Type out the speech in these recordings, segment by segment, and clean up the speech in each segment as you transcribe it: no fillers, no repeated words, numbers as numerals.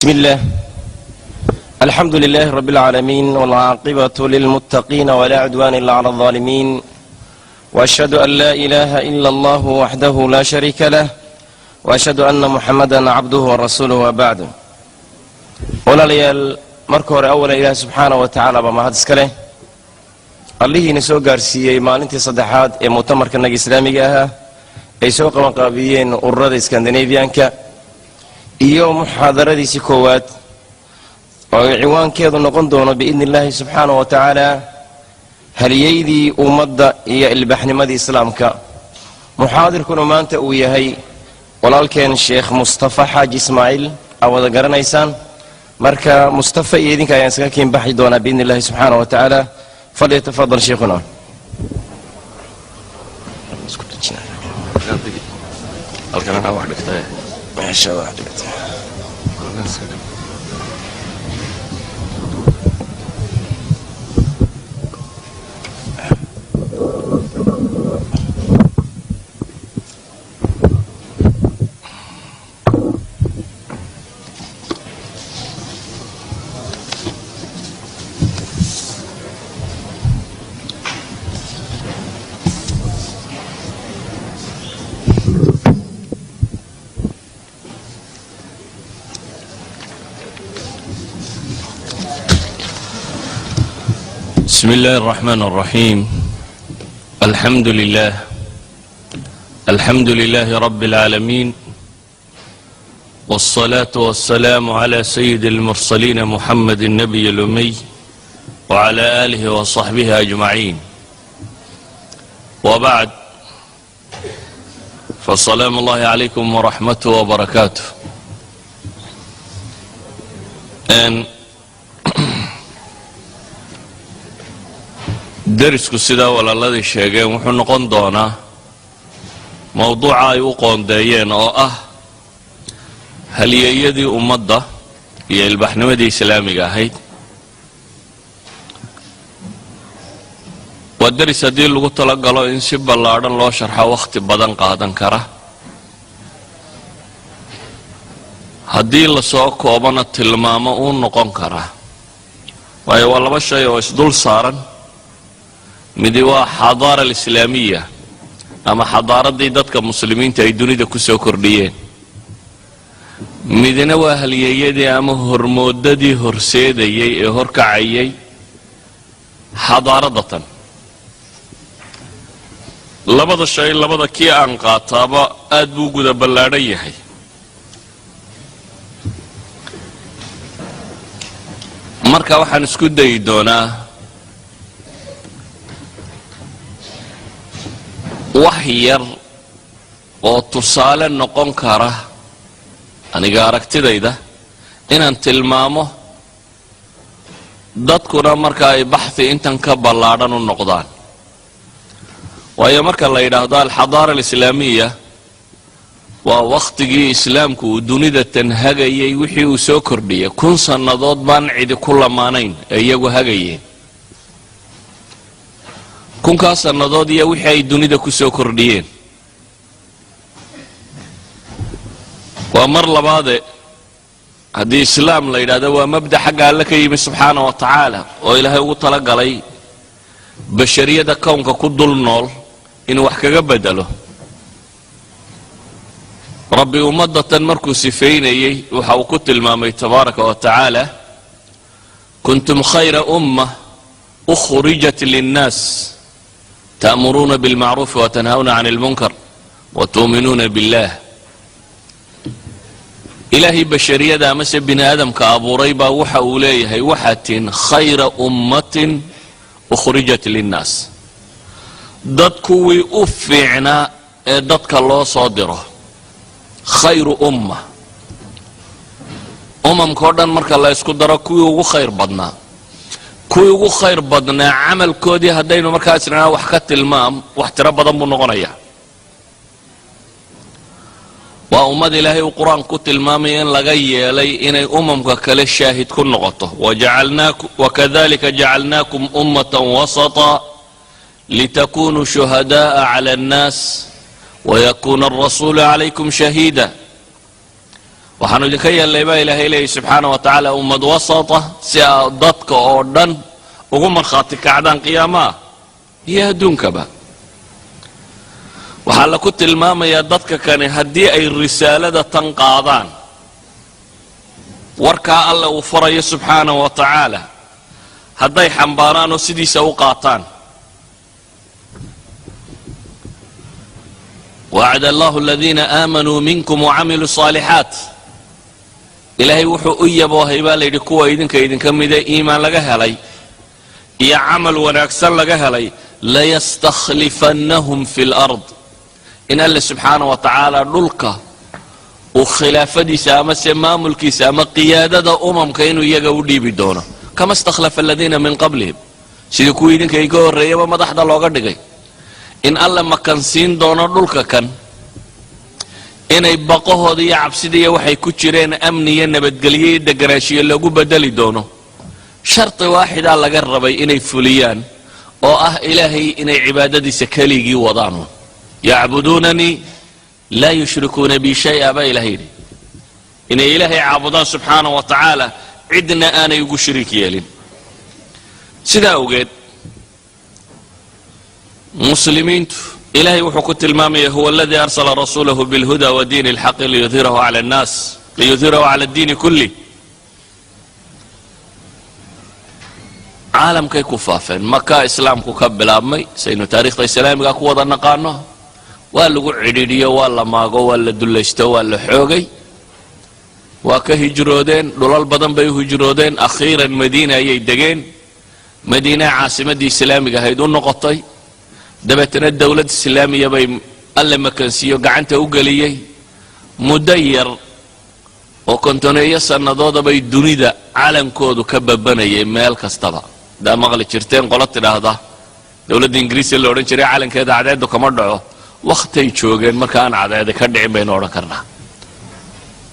بسم الله. الحمد لله رب العالمين، والعاقبة للمتقين ولا عدوان إلا على الظالمين، وأشهد أن لا إله إلا الله وحده لا شريك له، وأشهد أن محمدا عبده ورسوله وبعد. walaalayaal marka hore awala ilaahay subxaanahu wa tacaala baa mahad iska leh, allihiina soo gaarsiiyey maalintii saddexaad ee mu'tamarkanaga islaamiga ahaa ay soo qabanqaabiyeen ururada iskandinabiyanka iyo muxaadaradiisii koowaad oo ciwaankeedu noqon doono biidni illaahi subxaanahu wa tacaala haliyaydii ummadda iyo ilbaxnimadii islaamka. muxaadirkuna maanta uu yahay walaalkeen sheekh mustafa xaaji ismaaciil aa wada garanaysaan. marka mustafa iyo idinka ayaan iskaga kiin baxi doonaa biidni illaahi subxaanahu wa tacaala. falyatafadal sheikhuna. بسم الله الرحمن الرحيم. الحمد لله رب العالمين، والصلاة والسلام على سيد المرسلين محمد النبي الأمي وعلى آله وصحبه أجمعين، وبعد، فالسلام الله عليكم ورحمته وبركاته. darisku sidaa walaaladii sheegeen wuxuu noqon doonaa mowduuca ay u qoondeeyeen oo ah halyeeyadii ummadda iyo ilbaxnimadii islaamiga ahayd. waa daris haddii lagu talagalo in si ballaadhan loo sharxo wakhti badan qaadan kara, haddii lasoo koobana tilmaamo uu noqon karaa. waayo waa laba shay oo isdul saaran. midi waa xadaara alislaamiya ama xadaaradii dadka muslimiinta ay dunida ku soo kordhiyeen, midina waa halyeeyadii ama hormoodadii horseedayay ee horkacayay xadaaradatan. labada shay labada kii aan qaataaba aad buu guda ballaadhan yahay. marka waxaan isku dayi doonaa wax yar oo tusaale noqon kara aniga aragtidayda inaan tilmaamo, dadkuna marka ay baxthi intan ka ballaadhan u noqdaan. waayo marka la yidhaahdo alxadaara alislaamiya waa wakhtigii islaamku uu dunida tanhagayay wixii uu soo kordhiyay. 1000 sannadood baan cidi ku lamaanayn ee iyagu hagayeen. 1000 sannadood iyo wixii ay dunida ku soo kordhiyeen. waa mar labaade haddii islaam la yidhaahdo waa mabda xagga alle ka yimi subxaana wa tacaala oo ilaahay ugu talagalay bashariyada kownka ku dul nool inuu wax kaga bedelo. rabbi ummadatan markuu sifeynayey waxa uu ku tilmaamay tabaaraka wa tacaala kuntum khayra umma ukhrijat linnaas تأمرون بالمعروف وتنهون عن المنكر وتؤمنون بالله. إلهي بشرية دامس بن آدم كأبو ريبا وحا أوليه وحة خير أمة أخرجت للناس. دادكوي أفعنا دادك الله صادره خير أمة. كوردان مركا الله يسكو دراكوي وخير بدنا. kuwii ugu khayr badnaa camalkoodii haddaynu markaas idhahnaa wax ka tilmaam wax tiro badan buu noqonaya. waa ummad ilaahay uu qur-aanku ku tilmaamaya in laga yeelay inay umamka kale shaahid ku noqoto. wakadalika jacalnaakum ummatan wasata litakunuu shuhada'a cala annaas wayakuuna alrasuulu calaykum shahiida. waxaanu idinka yeelnay baa ilaahay leeyahy subxaana wa tacaala ummad wasata si aa dadka oo dhan ugu markhaati kacdaan qiyaamaha iyo adduunkaba. waxaa la ku tilmaamayaa dadka kani haddii ay risaalada tan qaadaan, warkaa alla uu farayo subxaana wa tacaala hadday xambaaraan oo sidiisa u qaataan. wacada allahu aladiina aamanuu minkum wacamiluu saalixaat, ilaahay wuxuu u yaboohay baa layidhi kuwa idinka mida iimaan laga helay iyo camal wanaagsan laga helay, layastakhlifannahum fi lard, in alle subxaana wa tacaala dhulka uu khilaafadiisa ama se maamulkiisa ama qiyaadada umamka inuu iyaga u dhiibi doono, kama istakhlafa aladiina min qablihim, sidii kuwii idinka iga horreeyaba madaxda looga dhigay. in alle makansiin doono dhulka kan inay baqahooda iyo cabsidiiyo waxay ku jireen amni iyo nabadgelyo iyo deganaanshiyo lagu bedeli doono. sharti waaxidaa laga rabay inay fuliyaan oo ah ilaahay inay cibaadadiisa keligii wadaan. yacbuduunanii laa yushrikuuna bi shay-a baa ilahay yidhi, inay ilaahay caabudaan subxaana wa tacaala cidna aanay ugu shariik yeelin. sidaa awgeed muslimiintu ilaahay wuxuu ku tilmaamaya huwa aladii arsala rasuulahu bilhuda wa diini اlxaqi liyudhirahu cala annaas liyudhirahu cala addiini kulli. caalamkay ku faafeen, maka islaamku ka bilaabmay saynu taarikhda islaamiga ku wada naqaano. waa lagu cidhiidhiyo, waa la maago, waa la dulaysto, waa la xoogay, waa ka hijroodeen, dhulal badan bay u hijroodeen. akhiiran madiina ayay degeen, madiina caasimaddii islaamiga ahayd u noqotay. dabeetana dowlad islaamiya bay alle makansiiyo gacanta u geliyey. muddo yar oo kontoneeyo sannadooda bay dunida calankoodu ka babanayay meel kastaba. daa maqli jirteen qolo tidhaahda dowladda ingiriiska la odhan jiray calankeeda cadceeddu kama dhaco, wakhtay joogeen marka aan cadceeda ka dhicin baynu odhan karnaa.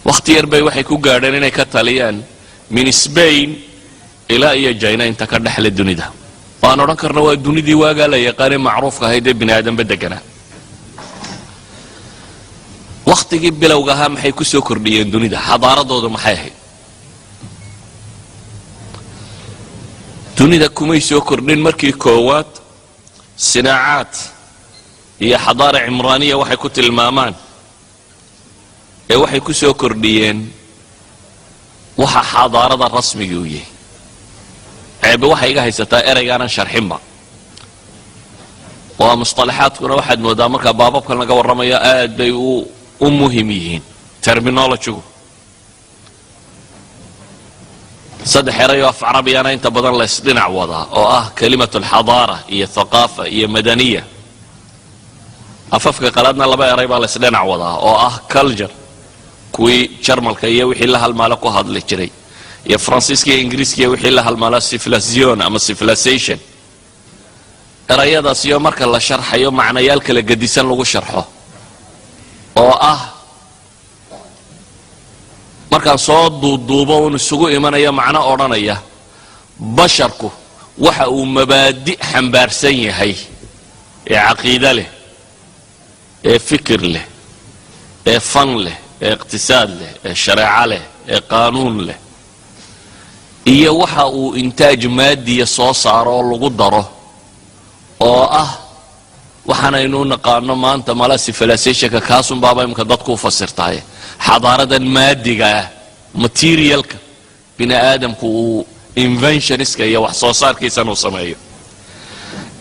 wakhti yar bay waxay ku gaadheen inay ka taliyaan min Spain ilaa iyo China inta ka dhexle dunida. waan odhan karna waa dunidii waagaa la yaqaanay macruufka ahayd ee bini aadanba deganaa. wakhtigii bilowga ahaa maxay ku soo kordhiyeen dunida? xadaaradoodu maxay ahayd? dunida kumay soo kordhin markii koowaad sinaacaad iyo xadaara cimraaniya waxay ku tilmaamaan, ee waxay ku soo kordhiyeen waxa xadaarada rasmigii u yahay. ceebe waxay iga haysataa ereygaanan sharxinba, waa musطalaxaadkuna waxaad moodaa markaa baababkan laga warramayo aad bay u muhim yihiin. terminologygu saddex erayoo af carabiyana inta badan laysdhinac wadaa oo ah kalimatu alxadaara iyo thaqaafa iyo madaniya. afafka qalaadna laba eray baa laysdhinac wadaa oo ah culture, kuwii jarmalka iyo wixii la halmaalo ku hadli jiray, iyo faransiiska iyo ingiriiska iyo wixii la halmaalo civilization ama civilization. erayadaas iyo marka la sharxayo macnayaal kala gedisan lagu sharxo oo ah markaan soo duuduubo un isugu imanaya macno odhanaya basharku waxa uu mabaadi' xambaarsan yahay ee caqiide leh, ee fikir leh, ee fan leh, ee iqtisaad leh, ee shareeco leh, ee qaanuun leh, iyo waxa uu intaaj maadiya soo saaro oo lagu daro oo ah waxaanaynu naqaano maanta mala civilizationka. kaasun baaba imika dadku u fasirtaaye xadaaradan maadiga ah, materialka bini aadamku uu inventionska iyo wax soo saarkiisan uu sameeyo.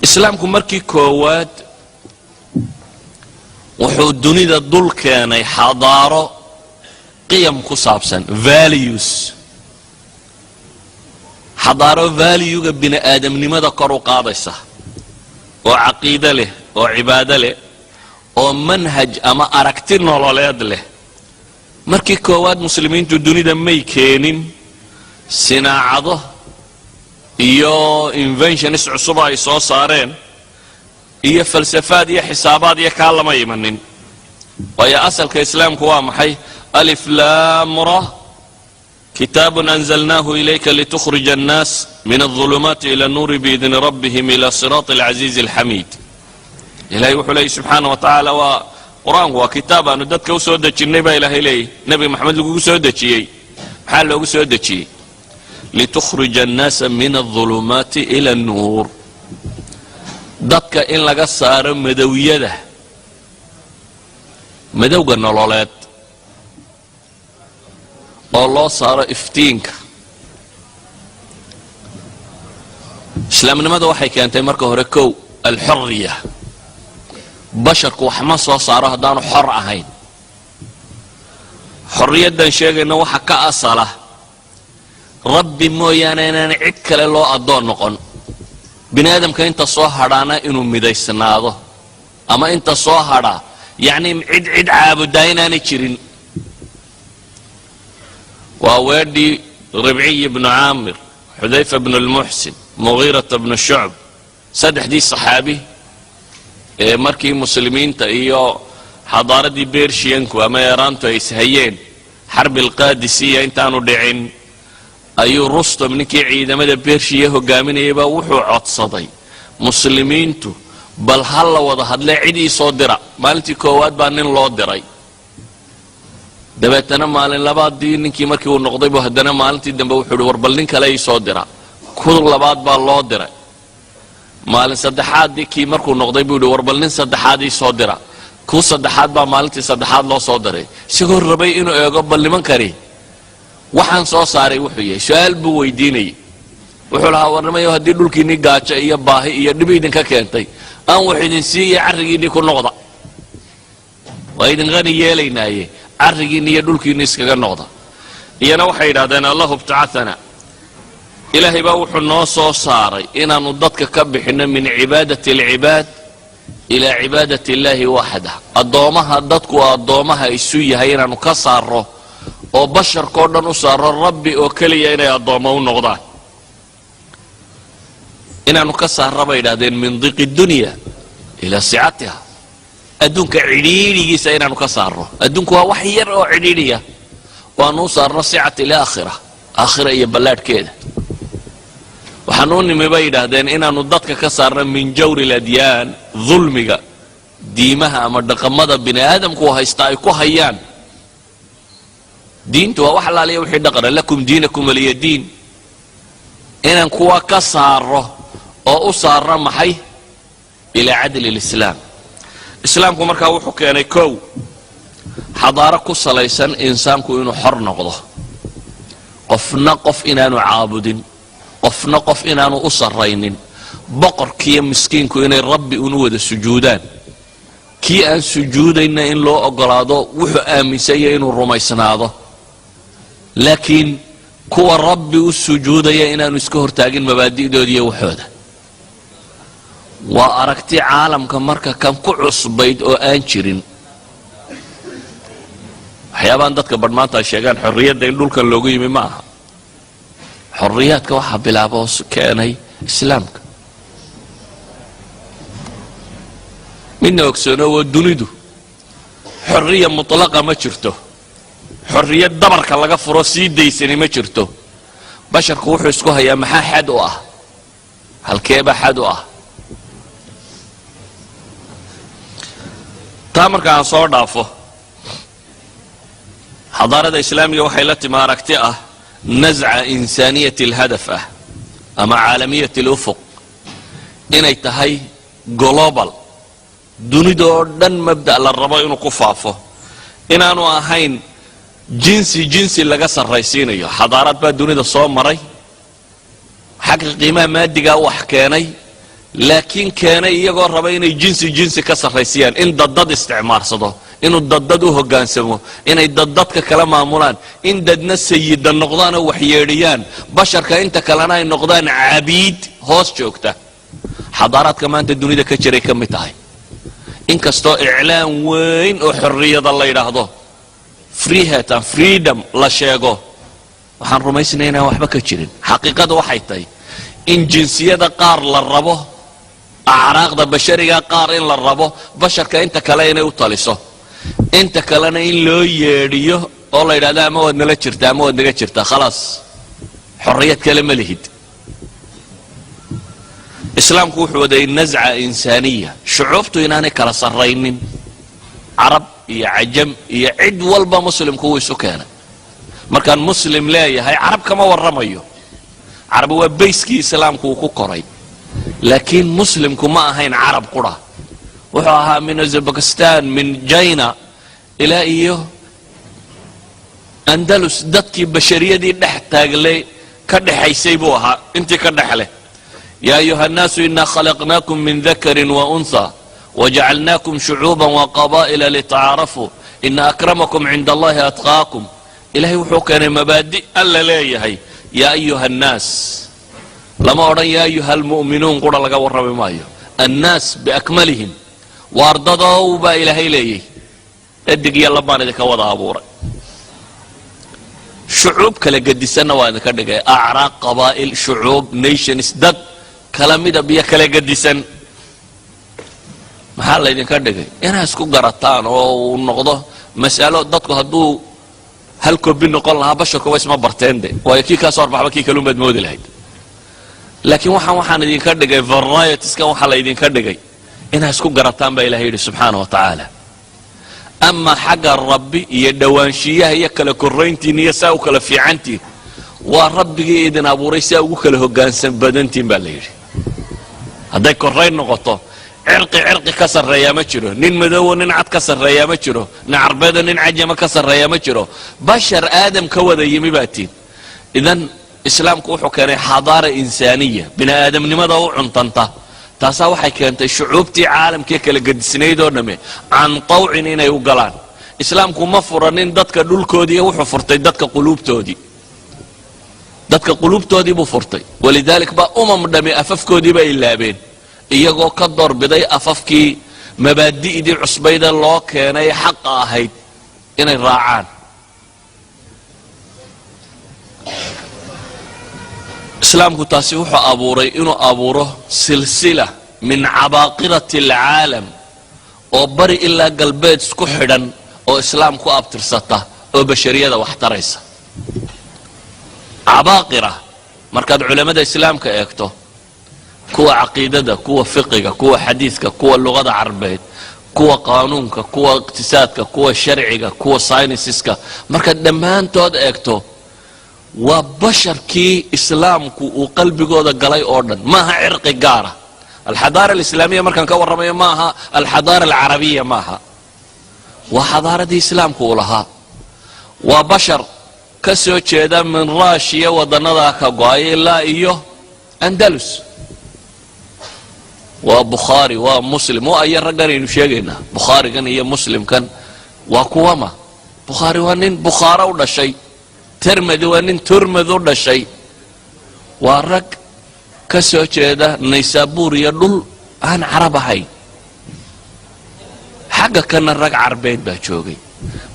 islaamku markii koowaad wuxuu dunida dul keenay xadaaro qiyam ku saabsan, values. xadaaro valuega bini aadamnimada kor u qaadaysa oo caqiide leh, oo cibaado leh, oo manhaj ama aragti nololeed leh. markii koowaad muslimiintu dunida may keenin sinaacado iyo inventionis cusub ay soo saareen iyo falsafaad iyo xisaabaad iyo kaa lama imanin. waayo asalka islaamku waa maxay? alif laam ra kitaabun anzalnaahu ilayka litukhrija annaas min alظulumaati ila annuuri biidni rabbihim ila siraati alcaziizi alxamiid. ilahay wuxuu leeyay subxaana wa tacaala waa qur-aanku waa kitaab aanu dadka u soo dejinnay baa ilaahay leeyahy nebi maxamed lagugu soo dejiyey maxaa loogu soo dejiyey litukhrija annaasa min aldulumaati ila annuur dadka in laga saaro madowyada madowga nololeed oo loo saaro iftiinka islaamnimada waxay keentay marka hore kow alxuriya basharku wax ma soo saaro haddaanu xor ahayn xorriyaddan sheegayna waxa ka asala rabbi mooyaane inaan cid kale loo addoon noqon bini aadamka inta soo hadhaana inuu midaysnaado ama inta soo hadhaa yacni cid caabudaa inaanay jirin waa weedhii ribciy bnu caamir xudayfa bnu lmuxsin mugiirata bnu shucb saddexdii saxaabi ee markii muslimiinta iyo xadaaradii bershiyanku ama eeraantu ay ishayeen xarbi alqaadisiya intaanu dhicin ayuu rustam ninkii ciidamada bershiya hogaaminayay baa wuxuu codsaday muslimiintu bal ha la wada hadlee cid ii soo dira maalintii koowaad baa nin loo diray dabeetana maalin labaadii ninkii markii uu noqday buu haddana maalintii dambe wuxuu uhi war bal nin kale ii soo dira ku labaad baa loo diray maalin saddexaadii kii markuu noqday buu yidhi war bal nin saddexaad ii soo dira ku saddexaad baa maalintii saddexaad loo soo diray isagoo rabay inuu eego bal nimankani waxaan soo saaray wuxuu yahay su-aal buu weydiinayay wuxuu lahaa warnimayo haddii dhulkiinnii gaajo iyo baahi iyo dhib idinka keentay aan wax idin siiya carrigiinnii ku noqda waa idin qani yeelaynaaye carrigiinni iyo dhulkiinni iskaga noqda iyana waxay yidhahdeen allahu btacatana ilaahay baa wuxuu noo soo saaray inaanu dadka ka bixinno min cibaadati alcibaad ilaa cibaadati illaahi waxdah addoommaha dadku addoommaha isu yahay inaanu ka saarro oo basharkao dhan u saarro rabbi oo keliya inay addoommo u noqdaan inaanu ka saarra bay yidhahdeen min diqi dunya ilaa sicatiha adduunka cidhiidhigiisa inaanu ka saarro adduunku waa wax yar oo cidhiidhiya waanu u saarno sicati ilaakhira aakhira iyo ballaadhkeeda waxaan u nimi bay yidhaahdeen inaanu dadka ka saarno min jawri aladyaan dulmiga diimaha ama dhaqamada bini aadamku haysta ay ku hayaan diintu waa wax alaaliya wixii dhaqana lakum diinakum waliya diin inaan kuwa ka saarro oo u saarno maxay ilaa cadli lislaam islaamku markaa wuxuu keenay kow xadaaro ku salaysan insaanku inuu xor noqdo qofna qof inaanu caabudin qofna qof inaanu u sarraynin boqorkiiyo miskiinku inay rabbi unu wada sujuudaan kii aan sujuudayna in loo ogolaado wuxuu aaminsanya inuu rumaysnaado laakiin kuwa rabbi u sujuudaya inaanu iska hortaagin mabaadi'dooda iyo waxooda waa aragti caalamka marka kan ku cusbayd oo aan jirin waxyaabahan dadka badhmaanta ay sheegaan xorriyadda in dhulkan loogu yimi ma aha xorriyaadka waxaa bilaabo keenay islaamka midna ogsoono waa dunidu xorriya mutlaqa ma jirto xorriyad dabarka laga furo sii daysani ma jirto basharku wuxuu isku hayaa maxaa xad u ah halkeeba xad u ah taa marka aan soo dhaafo xadaarada islaamiga waxay la timi aragti ah nasca insaaniyati alhadaf ah ama caalamiyati alufuq inay tahay global dunida oo dhan mabda' la rabo inuu ku faafo inaanu ahayn jinsi laga sarraysiinayo xadaarad baa dunida soo maray xagga qiimaha maadigaa wax keenay laakiin keenay iyagoo raba inay jinsi ka sarraysiyaan in daddad isticmaarsado inuu daddad u hoggaansamo inay daddadka kala maamulaan in dadna sayida noqdaan oo waxyeedhiyaan basharka inta kalena ay noqdaan cabiid hoos joogta xadaaraadka maanta dunida ka jiray ka mid tahay inkastoo iclaan weyn oo xorriyada la yidhaahdo freedom la sheego waxaan rumaysnay inaan waxba ka jirin xaqiiqada waxay tahay in jinsiyada qaar la rabo acraaqda bashariga qaar in la rabo basharka inta kale inay u taliso inta kalena in loo yeedhiyo oo la yidhahdo ama waad nala jirtaa ama waad naga jirtaa khalaas xorriyad kale ma lihid islaamku wuxuu waday nasca insaaniya shucuubtu inaanay kala sarraynin carab iyo cajam iyo cid walba muslimku wuu isu keenay markaan muslim leeyahay carab kama warramayo carab waa bayskii islaamku uu ku koray laakiin muslimku ma ahayn carab qura wuxuu ahaa min Uzbekistan min China ilaa iyo Andalus dadkii bashariyadii dhex taaglay ka dhaxaysay buu ahaa intii ka dhaxlay يا أيها الناس إنا خلقناكم من ذكر وأنثى وجعلناكم شعوبا وقبائل لتعارفوا إن أكرمكم عند الله أتقاكم إلهي وحوكنا مبادئ ألا لا يهي يا أيها الناس لما أرى يا أيها المؤمنون قرى لك ورب مايو الناس بأكملهم وارددوا با إلهي ليه ادق يلا بانا ذكا وضع أبورا شعوب كلا قد سنة وذكا أعراق قبائل شعوب نيشنز دق كلامي ده بيا كلا قد سنة maxaa laydinka dhigay inaa isku garataan oo noqdo mas'alo dadku hadduu hal koobi noqon lahaa basharku way isma barteen de waayo kii kaa soo arbaxba kii kaluun baad moodi lahayd laakiin waxaan idinka dhigay varietiskan waxaa laydinka dhigay inaa isku garataan baa ilahay yidhi subxaana wa tacaala ama xagga rabbi iyo dhowaanshiyaha iyo kala korrayntiin iyo saa u kala fiicantiin waa rabbigii idin abuuray saa ugu kala hoggaansan badantiin baa la yidhi hadday korrayn noqoto cirqi ka sarreeyaa ma jiro nin madoowo nin cad ka sarreeyaa ma jiro nin carbeedo nin cajama ka sarreeyaa ma jiro bashar aadam ka wada yimi baa tiin idan islaamku wuxuu keenay xadaara insaaniya bini aadamnimada u cuntanta taasaa waxay keentay shucuubtii caalamkii kala gadisnayd oo dhamme can tawcin inay u galaan islaamku ma furanin dadka dhulkoodii wuxuu furtay dadka quluubtoodii buu furtay walidaalika baa dhamme afafkoodii ba ilaabeen iyagoo ka doorbiday afafkii mabaadi'dii cusbayda loo keenay xaqa ahayd inay raacaan islaamku taasi wuxuu abuuray inuu abuuro silsila min cabaaqirati alcaalam oo bari ilaa galbeed isku xidhan oo islaam ku abtirsata oo bashariyada wax taraysa cabaaqira markaad culamada islaamka eegto kuwa caqiidada kuwa fiqiga kuwa xadiidka kuwa luqada carbeed kuwa qaanuunka kuwa iqtisaadka kuwa sharciga kuwa sayniska markaad dhammaantood eegto waa basharkii islaamku uu qalbigooda galay oo dhan maaha cirqi gaara alxadaara alislaamiya markaan ka warramayo maaha alxadaara alcarabiya maaha waa xadaaradii islaamku uu lahaa waa bashar ka soo jeeda min raashiya wadannada ka go-ay ilaa iyo andalus waa bukhaari waa muslim waa aya ragganaynu sheegaynaa bukhaarigan iyo muslimkan waa kuwama bukhaari waa nin bukhaara u dhashay tirmidi waa nin turmid u dhashay waa rag ka soo jeeda naysaabuur iyo dhul aan carab ahayn xagga kana rag carbeed baa joogay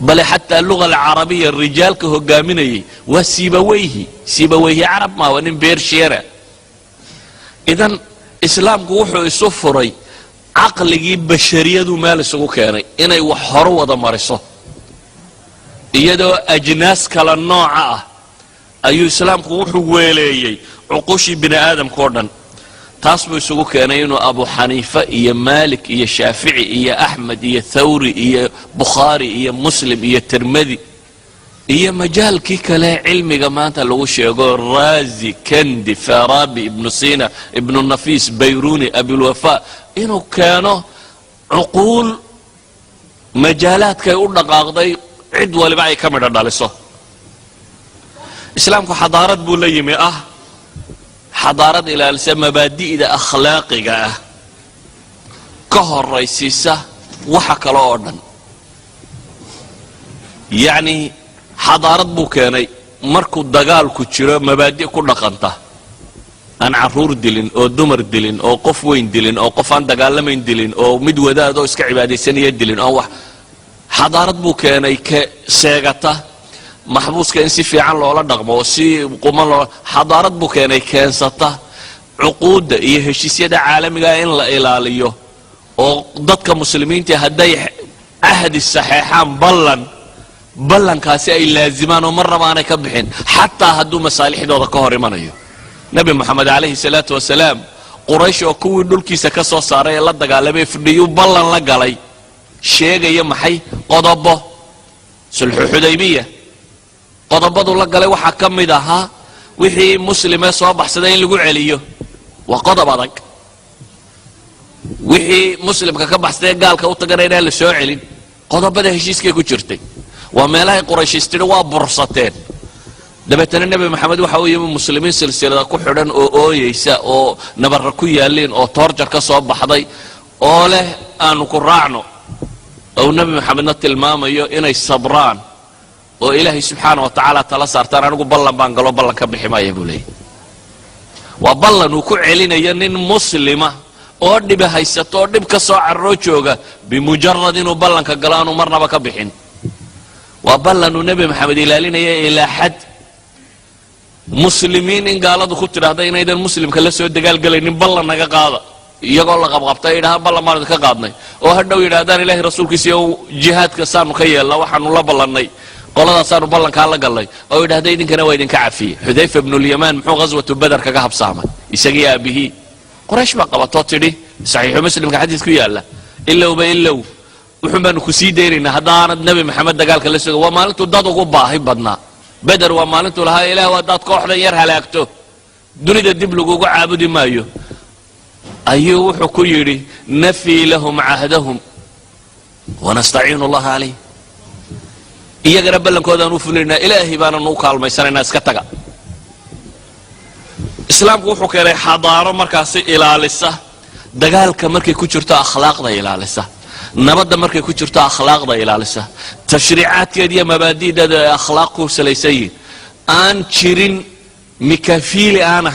bale xataa luga alcarabiya rijaalka hogaaminayay waa siibaweyhi carab maa waa nin beershiyana idan islaamku wuxuu isu furay caqligii bashariyadu meel isugu keenay inay wax hore wada mariso iyadoo ajnaas kala nooca ah ayuu islaamku wuxuu weeleeyey cuquushii bini aadamka oo dhan taas buu isugu keenay inuu abu xaniifa iyo maalik iyo shaafici iyo axmed iyo thawri iyo bukhaari iyo muslim iyo tirmidi iyo majaalkii kale cilmiga maanta lagu sheego raazi kandi farabi ibnu sina ibnu nafis bayruni abilwafa inuu keeno cuquul majaalaadkay u dhaqaaqday cid waliba ay ka midho dhaliso islaamku xadaarad buu la yimi xadaarad ilaalisa mabaadi'da akhlaaqiga ah ka horaysiisa waxa kale oo dhan yacni xadaarad buu keenay markuu dagaalku jiro mabaadi' ku dhaqanta aan caruur dilin oo dumar dilin oo qof weyn dilin oo qof aan dagaalamayn dilin oo mid wadaadoo iska cibaadaysanaya dilin oo wax xadaarad buu keenay ka seegata maxbuuska in si fiican loola dhaqmo oo si quman loo xadaarad buu keenay keensata cuquudda iyo heshiisyada caalamiga in la ilaaliyo oo dadka muslimiinta hadday ahdi saxeexaan ballankaasi ay laazimaan oo mar raba aanay ka bixin xataa hadduu masaalixdooda ka hor imanayo nabi moxamed calayhi salaatu wasalaam quraysh oo kuwii dhulkiisa ka soo saaray ee la dagaalamay fidhiyuu ballan la galay sheegaya maxay qodobo sulxu xudaybiya qodobadu la galay waxa ka mid ahaa wixii muslimee soo baxsaday in lagu celiyo waa qodob adag wixii muslimka ka baxsaday gaalka u tagana inaan la soo celin qodobada heshiiskay ku jirtay waa meelahay qurayshiistiri waa bursateen dabeetana nabi maxamed waxa uu yimi muslimiin silsilada ku xidhan oo ooyeysa oo nabarra ku yaalleen oo toorjar ka soo baxday oo leh aanu ku raacno oo nabi maxamedna tilmaamayo inay sabraan oo ilaahay subxaana wa tacaala tala saartaan anigu ballan baan galo ballan ka bixi maaya buu leeyahy waa ballan uu ku celinayo nin muslima oo dhibi haysato oo dhib ka soo carroo jooga bimujarad inuu ballanka galo aanu marnaba ka bixin waa ballan uu nebi maxamed ilaalinaya ilaa xad muslimiin in gaaladu ku tidhaahda inaydan muslimka la soo dagaalgelaynin ballan naga qaada iyagoo la qabqabtay yidhahaan ballan baan idinka qaadnay oo hadhow yidhahdaan ilaahay rasuulkiisa iyo jihaadka saanu ka yeelna waxaanu la ballannay qoladaasaanu ballankaa la gallay oo yidhahda idinkana waa idinka cafiyey xudayfa ibnulyamaan muxuu ghaswatu badar kaga habsaamay isagii aabihii quraysh baa qabatoo tidhi saxiixu muslimka xadiis ku yaalla ilowba ilow wuxuun baanu ku sii daynaynaa haddaanad nebi maxamed dagaalka la soga waa maalintuu dad ugu baahi badnaa beder waa maalintuu lahaa ilaah haddaad kooxdan yar halaagto dunida dib lagugu caabudi maayo ayuu wuxuu ku yidhi nafii lahum cahdahum wanastaciinu allaha calayh iyagana ballankoodaaan u fulinaynaa ilaahay baananu u kaalmaysanaynaa iska taga islaamku wuxuu keenay xadaaro markaasi ilaalisa dagaalka markay ku jirto akhlaaqda ilaalisa nabadda markay ku jirto akhlaaqda ilaalisa tashriicaadkeeda iyo mabaadi'deeda ay akhlaaq ku salaysan yihiin aan jirin mikafiili aan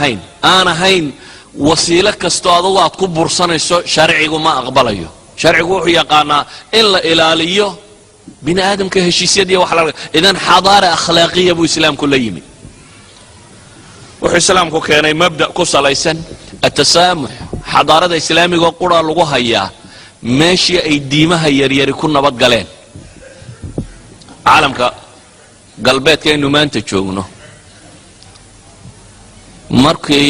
ahayn wasiilo kastoo adugu aad ku bursanayso sharcigu ma aqbalayo sharcigu wuxuu yaqaanaa in la ilaaliyo bini aadamka heshiisyadiiy wax la idan xadaara akhlaaqiya buu islaamku la yimi wuxuu islaamku keenay mabda ku salaysan atasaamux xadaarada islaamigoo qura lagu hayaa meeshii ay diimaha yaryari ku nabad galeen caalamka galbeedka aynu maanta joogno markii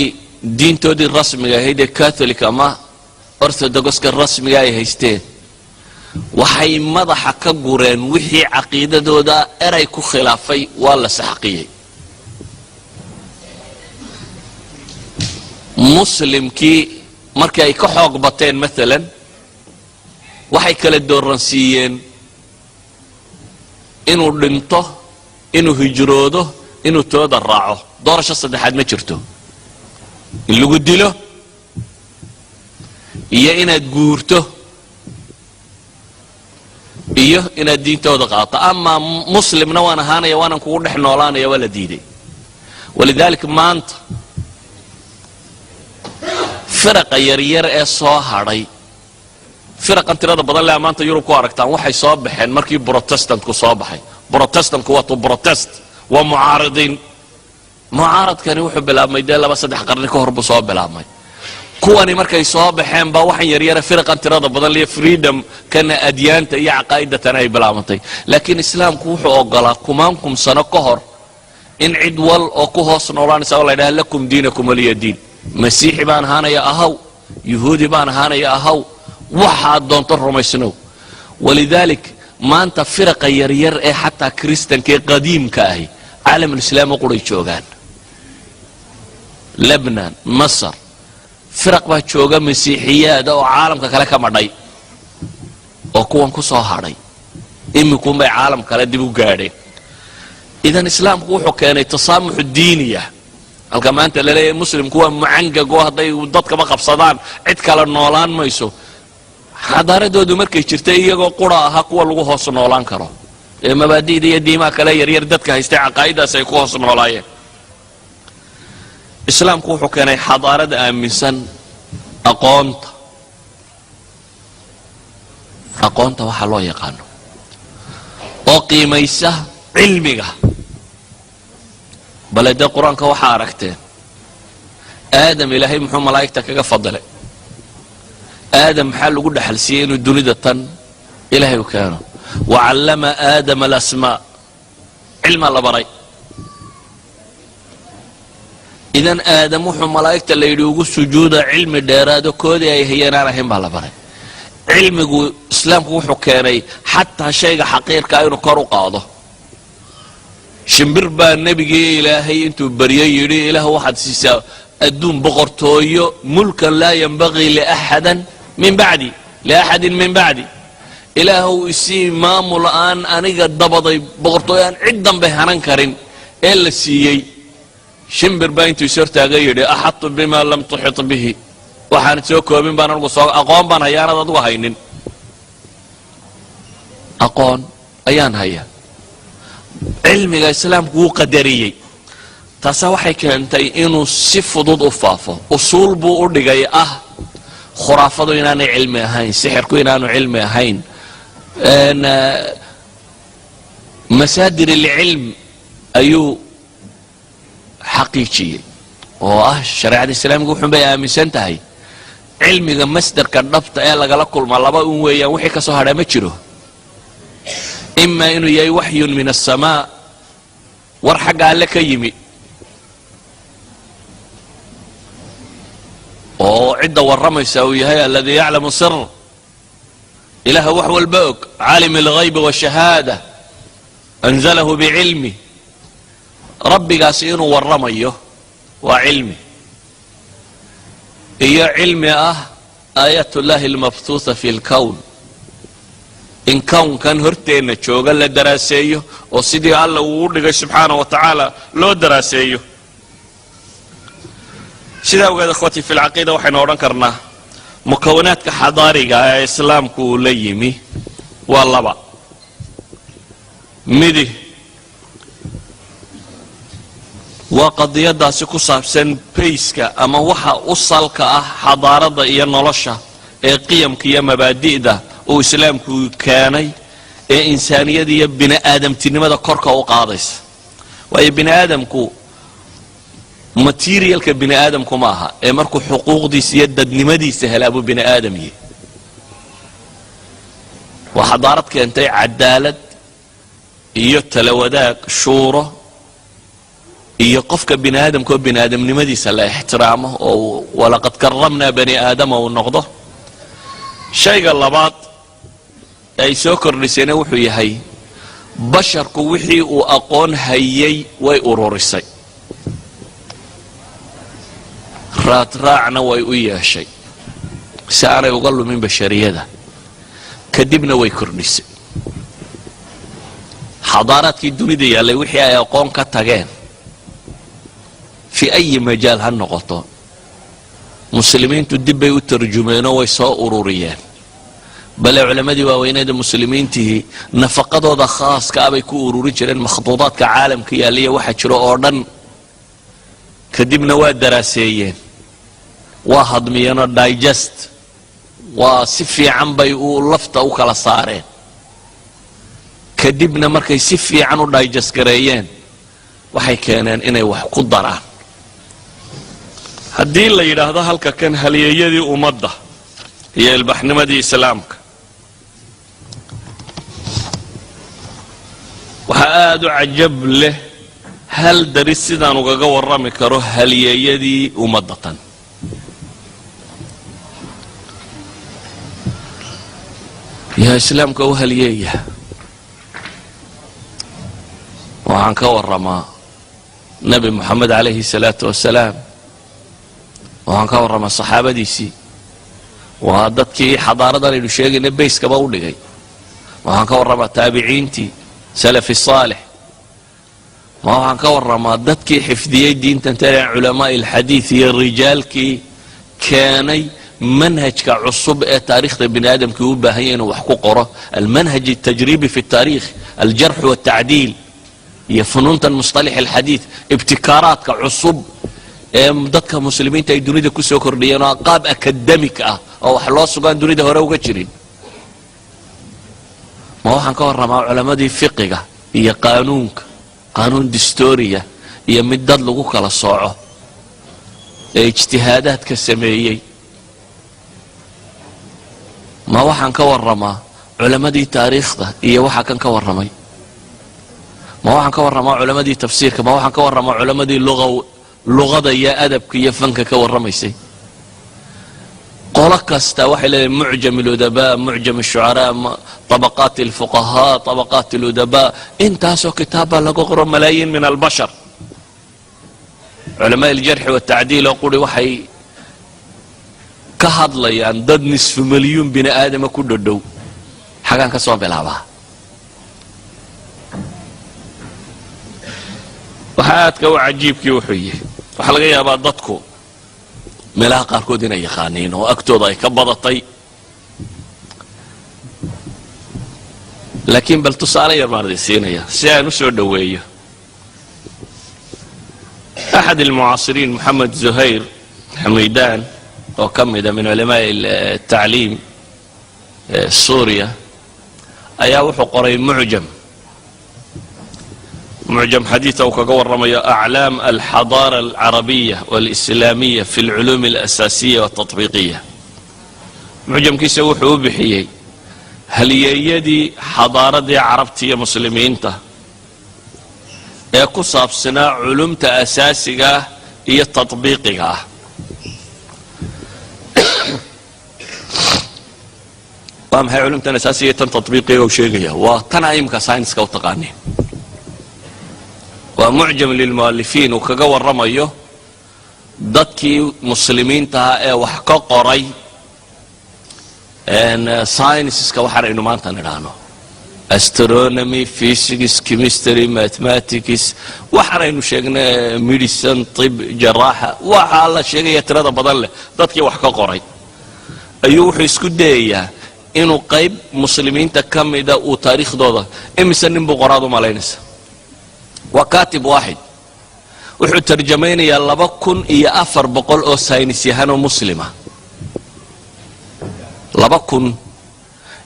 diintoodii rasmiga ahayd ee catholic ama orthodoxka rasmiga ay haysteen waxay madaxa ka gureen wixii caqiidadooda eray ku khilaafay waa la saxqiyey muslimkii markii ay ka xoog bateen maalan waxay kala dooransiiyeen inuu dhinto inuu hijroodo inuu tooda raaco doorasho saddexaad ma jirto in lagu dilo iyo inaad guurto iyo inaad diintooda qaato ama muslimna waan ahaanaya waanan kugu dhex noolaanaya waa la diiday walidaalika maanta firaqa yaryar ee soo hadhay firaqan tirada badan leh maanta yurub ku aragtaan waxay soo baxeen markii protestantku soo baxay protestantku waa to protest waa mucaaridiin mucaaradkani wuxuu bilaabmay dee 2-3 qarni ka hor buu soo bilaabmay kuwani markay soo baxeen baa waxan yaryara firaqan tirada badan leh freedom kana adyaanta iyo caqaa'idatan ay bilaabantay laakiin islaamku wuxuu ogolaa kumaankum sano ka hor in cid wal oo ku hoos noolaanaysa oo la yidhaahdo lakum diinakum waliya diin masiixi baan ahaanaya ahaw yuhuudi baan ahaanaya ahaw waxaad doonto rumaysnow walidaalik maanta firaqa yaryar ee xataa kristanka ee qadiimka ahi caalamulislaam quray joogaan lebnan masar firaq baa jooga masiixiyaada oo caalamka kale ka madhay oo kuwan ku soo hadhay imikuunbay caalam kale dib u gaadheen idan islaamku wuxuu keenay tasaamuxu diiniya halka maanta la leeyahay muslimku waa mucangag oo hadday dadkaba qabsadaan cid kale noolaan mayso xadaaradoodu markay jirtay iyagoo qura ahaa kuwa lagu hoos noolaan karo ee mabaadi'da iyo diimaha kale yaryar dadka haystay caqaa'idaas ay ku hoos noolaayeen islaamku wuxuu keenay xadaarada aaminsan aqoonta waxaa loo yaqaano oo qiimaysa cilmiga bale dee qur-aanka waxaa aragteen aadam ilaahay muxuu malaa'igta kaga fadilay aadam maxaa lagu dhaxal siiyey inuu dunida tan ilaahay u keeno wacallama aadama alasmaa cilmaa la baray idan aadam wuxuu malaa'igta la yidhi ugu sujuuda cilmi dheeraado koodii ay hayeen aan ahayn baa la baray cilmigu islaamku wuxuu keenay xataa shayga xaqiirka inuu kor u qaado. shimbir baa nebigii ilaahay intuu baryay yidhi ilaah waxaad siisaa adduun boqortooyo mulkan laa yanbagii liaxadin min bacdi ilaahu isii maamul aan aniga dabaday boqortooyo aan cid danbe hanan karin ee la siiyey. shimbir baa intuu is hortaagay yidhi axadtu bima lam tuxit bihi, waxaan soo koobin baan anigu soo aqoon baan hayaanad adigu haynin. aqoon ayaan hayaa. cilmiga islaamku wuu qadariyey. taasa waxay keentay inuu si fudud u faafo. usuul buu u dhigay khuraafadu inaanay cilmi ahayn, sixirku inaanu cilmi ahayn. masaadir alcilm ayuu xaqiijiyey oo shareecada islaamiga wuxuun bay aaminsan tahay cilmiga masdarka dhabta ee lagala kulma laba un weeyaan, wixii ka soo hadhaa ma jiro. ima inuu yahay waxyun min asamaa, war xagga alle ka yimi oo cidda warramaysa uu yahay alladii yaclamu sir, ilaah wax walba og, caalim alghaybi washahaada, anzalahu bicilmi. rabbigaasi inuu warramayo waa cilmi, iyo cilmi aayat ullahi almabhuutha fi lkown, in kownkan horteenna jooga la daraaseeyo oo sidii alla uu u dhigay subxaana wa tacaala loo daraaseeyo. sidaa ogeed akhwatii fi lcaqiida waxaynu odhan karnaa mukawanaadka xadaariga ee islaamku uu la yimi waa laba. midi waa qadiyadaasi ku saabsan bayska ama waxa u salka xadaarada iyo nolosha ee qiyamka iyo mabaadi'da uu islaamku keenay ee insaaniyada iyo bini aadamtinimada korka u qaadaysa. waayo bini aadamku materialka bini aadamku ma aha ee markuu xuquuqdiisa iyo dadnimadiisa helaabuu bini aadam yahay. waa xadaarad keentay cadaalad iyo talawadaag, shuuro, iyo qofka bini aadamka oo bini aadamnimadiisa la ixtiraamo oo walaqad karamnaa bani aadama uu noqdo. shayga labaad ay soo kordhisayna wuxuu yahay basharku wixii uu aqoon hayay way ururisay, raadraacna way u yeeshay si aanay uga lumin bashariyada, kadibna way kordhisay. xadaaraadkii dunida yaallay wixii ay aqoon ka tageen fi ayi majaal ha noqoto, muslimiintu dib bay u tarjumeenoo way soo ururiyeen. bale culammadii waaweyneeda muslimiintii nafaqadooda khaaska bay ku ururin jireen makhduudaadka caalamka yaaliya waxa jiro oo dhan, kadibna waa daraaseeyeen, waa hadmiyeenoo digest, waa si fiican bay lafta u kala saareen. kadibna markay si fiican u digest gareeyeen waxay keeneen inay wax ku daraan. haddii la yidhaahdo halka kan halyeeyadii ummadda iyo ilbaxnimadii islaamka, waxaa aad u cajab leh hal daris sidaan ugaga warrami karo halyeeyadii ummadda tan. yaa islaamka u halyeeya. waxaan ka warramaa nebi moxamed calayhi salaatu wasalaam, waxaan ka warramaa saxaabadiisii, waa dadkii xadaaradan aynu sheegayna bayskaba u dhigay. waxaan ka warramaa taabiciintii, salafi saalix. waxaan ka warramaa dadkii xifdiyey diintan tale culamaa'i alxadiid iyo rijaalkii keenay manhajka cusub ee taariikhda bini aadamkii u baahan yahay inuu wax ku qoro, almanhaj altajribi fi taariikh, aljarx waltacdiil, iyo funuuntan musطalax alxadiid, ibtikaaraadka cusub ee dadka muslimiinta ay dunida ku soo kordhiyeen oo qaab akademik oo wax loo sugaan dunida hore uga jirin. ma waxaan ka warramaa culammadii fiqiga iyo qaanuunka, qaanuun distooriya iyo mid dad lagu kala sooco ee ijtihaadaadka sameeyey. ma waxaan ka warramaa culammadii taariikhda iyo waxa kan ka warramay. ma waxaan ka warramaa culammadii tafsiirka. ma waxaan ka warramaa culammadii luqada iyo adabka iyo fanka ka warramaysay. قول كستا وحي معجم الأدباء معجم الشعراء طبقات الفقهاء طبقات الأدباء انتاسو كتابا لقرأ ملايين من البشر علماء الجرح والتعديل يقول وحي كهض لي يعني ضد نصف مليون بني آدم كل الدو حقا كسواب العبا وحياتك وعجيبك وحيه وحلقة يا بعض ضدكو meelaha qaarkood inay yaqaaniin oo agtooda ay ka badatay laakiin bal tusaale yar baan siinaya si aan u soo dhaweeyo أحد المعاصرين محمد زهير حميدان وكمد من علماء التعليم سوريا أيا وحو قري معجم حديثه وكقول رمي أعلام الحضارة العربية والإسلامية في العلوم الأساسية والتطبيقية معجم كيسا وحو بحيي هل يدي حضارة عربتية مسلمين يكو صابسنا علوم أساسية هي التطبيقية وهم هي علوم أساسية تطبيقية وشيقية وتنعيم كساينس كوتقاني ومعجم للمؤلفين وكقوى الرميه ضدكي مسلمين تها وحكا قري ان ساينسز كوحر انه ما انت نرانو استرونومي فيزيكس كيمستري ماثماتيكس وحر انه شيغنا ميديسن طب جراحه وحالا شيغه ترada badan leh dadkii wax ka qoray ayuu wuxuu isku dayaa inuu qayb muslimiinta kamida uu taariikhdooda imisan nin boqorado malaynaysa وكاتب واحد وحو ترجمين يا لبكن يا أفر بقول أو ساينس يهانو مسلمة لبكن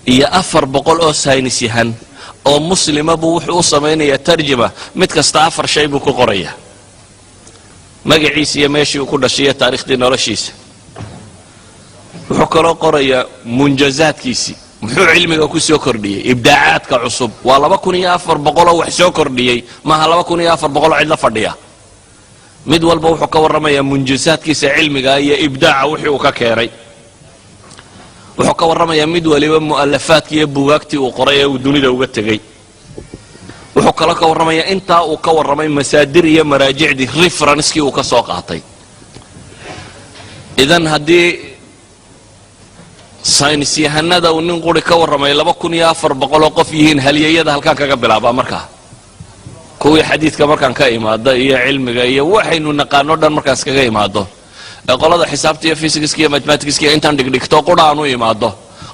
يا أفر بقول أو ساينس يهان أو مسلمة بوحو صمين يا ترجمة متكستعفر شيء بكو قرية ما عيسى يمشي وكل شيء تاريخ دين رشيس وحو كرو قرية منجزات كيسي muxuu cilmiga ku soo kordhiyay ibdaacaadka cusub waa 2400 wax soo kordhiyay ma 2400 cid la fadhiya mid walba wuxuu ka warramaya munjisaadkiisa cilmiga iyo ibdaaca wixii uu ka keenay wuxuu ka warramaya mid waliba mu'alafaadkii iyo buugaagtii uu qoray ee uu dunida uga tagay wuxuu kala ka warramaya inta uu ka warramay masaadir iyo maraajicdi reference-kii uu ka soo qaatay idan hadii ساينس يهندا ونن قوري كورمay 2400 qof yihiin haliyada halkan kaga bilaaba marka kuwii xadiidka markan ka imaada iyo cilmiga iyo waxaynu naqaano dhan markaas kaga imaado qolada xisaabta iyo physics iyo mathematics iyo intaan dhigdhigto quraanu imaado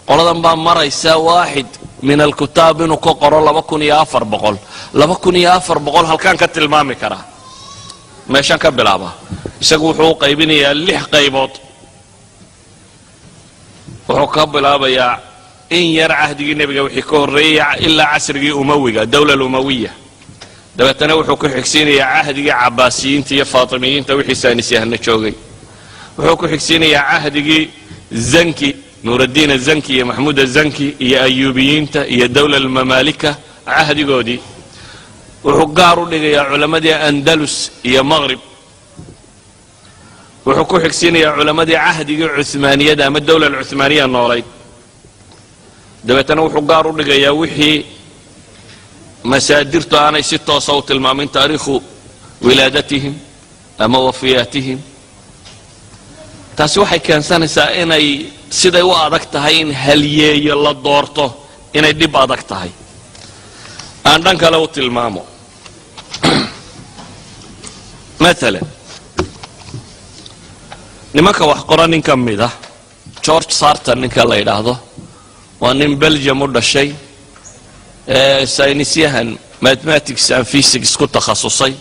qoladan baa maraysa واحد من الكتاب inuu ka qoro 2400 halkan ka tilmaami kara meeshan ka bilaaba isagu wuxuu qaybinayaa 6 qaybood wuxuu bilaabaya in yar ahdigii nabiga wixii ka horeeyay ilaa casrigii umawiga dawladda umawiya dabeetana wuxuu ku xigsiinayaa ahdigii cabaasiyiinta iyo faatimiyiinta wixii saanis yahna joogay wuxuu ku xigsiinayaa ahdigii zanki nuuruddin zanki iyo mahmud zanki iyo ayyubiyiinta iyo dawladda mamaalika ahdigoodii wuxuu gaar u dhigayaa culamadii andalus iyo maghrib wuxuu ku xigsiinayaa culamadii ahdigii Uthmaaniyada ama dawladda Uthmaaniya noolay dabeetana wuxuu gaar u dhigayaa wixii masaadirtu aanay si toos ah u tilmaamin taariikhu wilaadatihim ama wafiyatihim taasi waxay keensanaysaa inay siday u adag tahay in halyeeyo la doorto inay dib adag tahay aan dhan kale u tilmaamo مثلا nimanka wax qoran nin kamida George Sarton ninka la yiraahdo waa nin Belgium u dhashay saynisyahan mathematics and physics ku takhasusay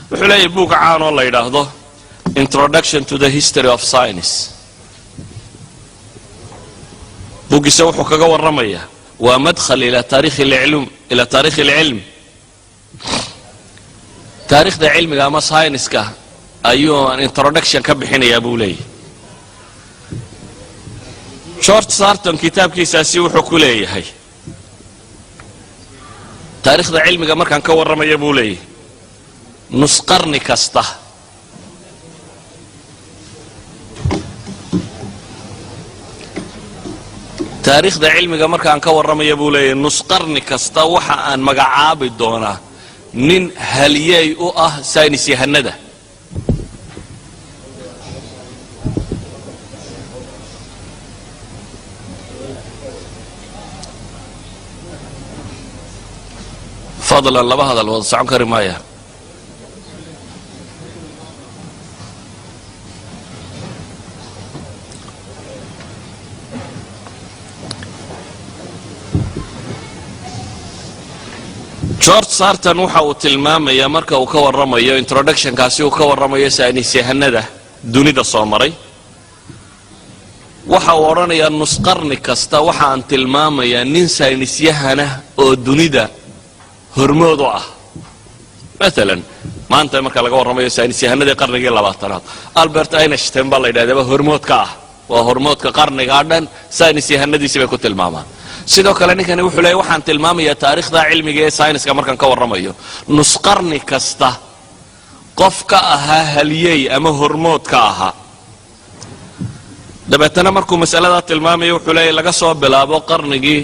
wuxuu leeyahay buug caan oo la yiraahdo Introduction to the History of Science buugisa wuxuu kaga warramaya waa madkhal ila taariikh al-ilm ila taariikh al-ilm taariikhda cilmiga ama science-ka ayuu an introduction ka bixinaya buu leeyahay George Sarton kitaabkiisaasi wuxuu ku leeyahay taariikhda cilmiga markaan ka warramaya buu leeyahay nus qarni kasta taariikhda cilmiga markaan ka warramaya buu leeyahay nus qarni kasta waxa aan magacaabi doonaa nin haliyey u ah saynis yahanada fadlan laba hadal wada socon kari maaya George Sarton waxa uu tilmaamayaa marka uu ka warramayo introduction-kaasi uu ka warramayo saynis yahanada dunida soo maray waxa uu oranayaa nus qarni kasta waxa aan tilmaamayaa nin saynis yahana oo dunida hormood u ah مثلا maanta marka laga warramayo saynis yahanada qarnigii 20aad Albert Einstein baa la yiraahdaa hormood ka ah waa hormoodka qarniga dhan saynis yahanadiisa bay ku tilmaamaan sidoo kale ninkani wuxuu leeyahay waxaan tilmaamayaa taariikhda cilmiga ee sayniska markaan ka warramayo nus qarni kasta qof ka ahaa haliyey ama hormood ka ahaa dabeetana markuu mas'alada tilmaamayo wuxuu leeyahay laga soo bilaabo qarnigii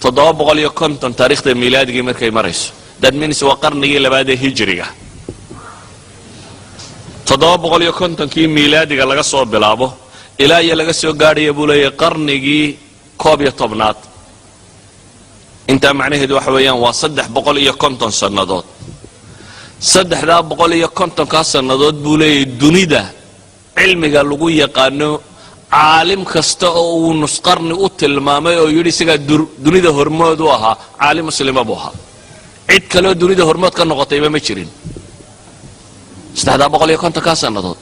750 taariikhda miilaadiga markay marayso that means waa qarnigii labaad ee hijriga 750kii miilaadiga laga soo bilaabo ilaa iyo laga soo gaadhay buu leeyahay qarnigii 11aad inta macnaheedu waxa weeyaan waa 350 sanadood 350 ka sanadood buu leeyahay dunida cilmiga lagu yaqaano caalim kasta oo uu nus qarni u tilmaamay oo yiri isaga dunida hormood u ahaa caalim muslima buu ahaa cid kale oo dunida hormood ka noqotay ma jirin 350 ka sanadood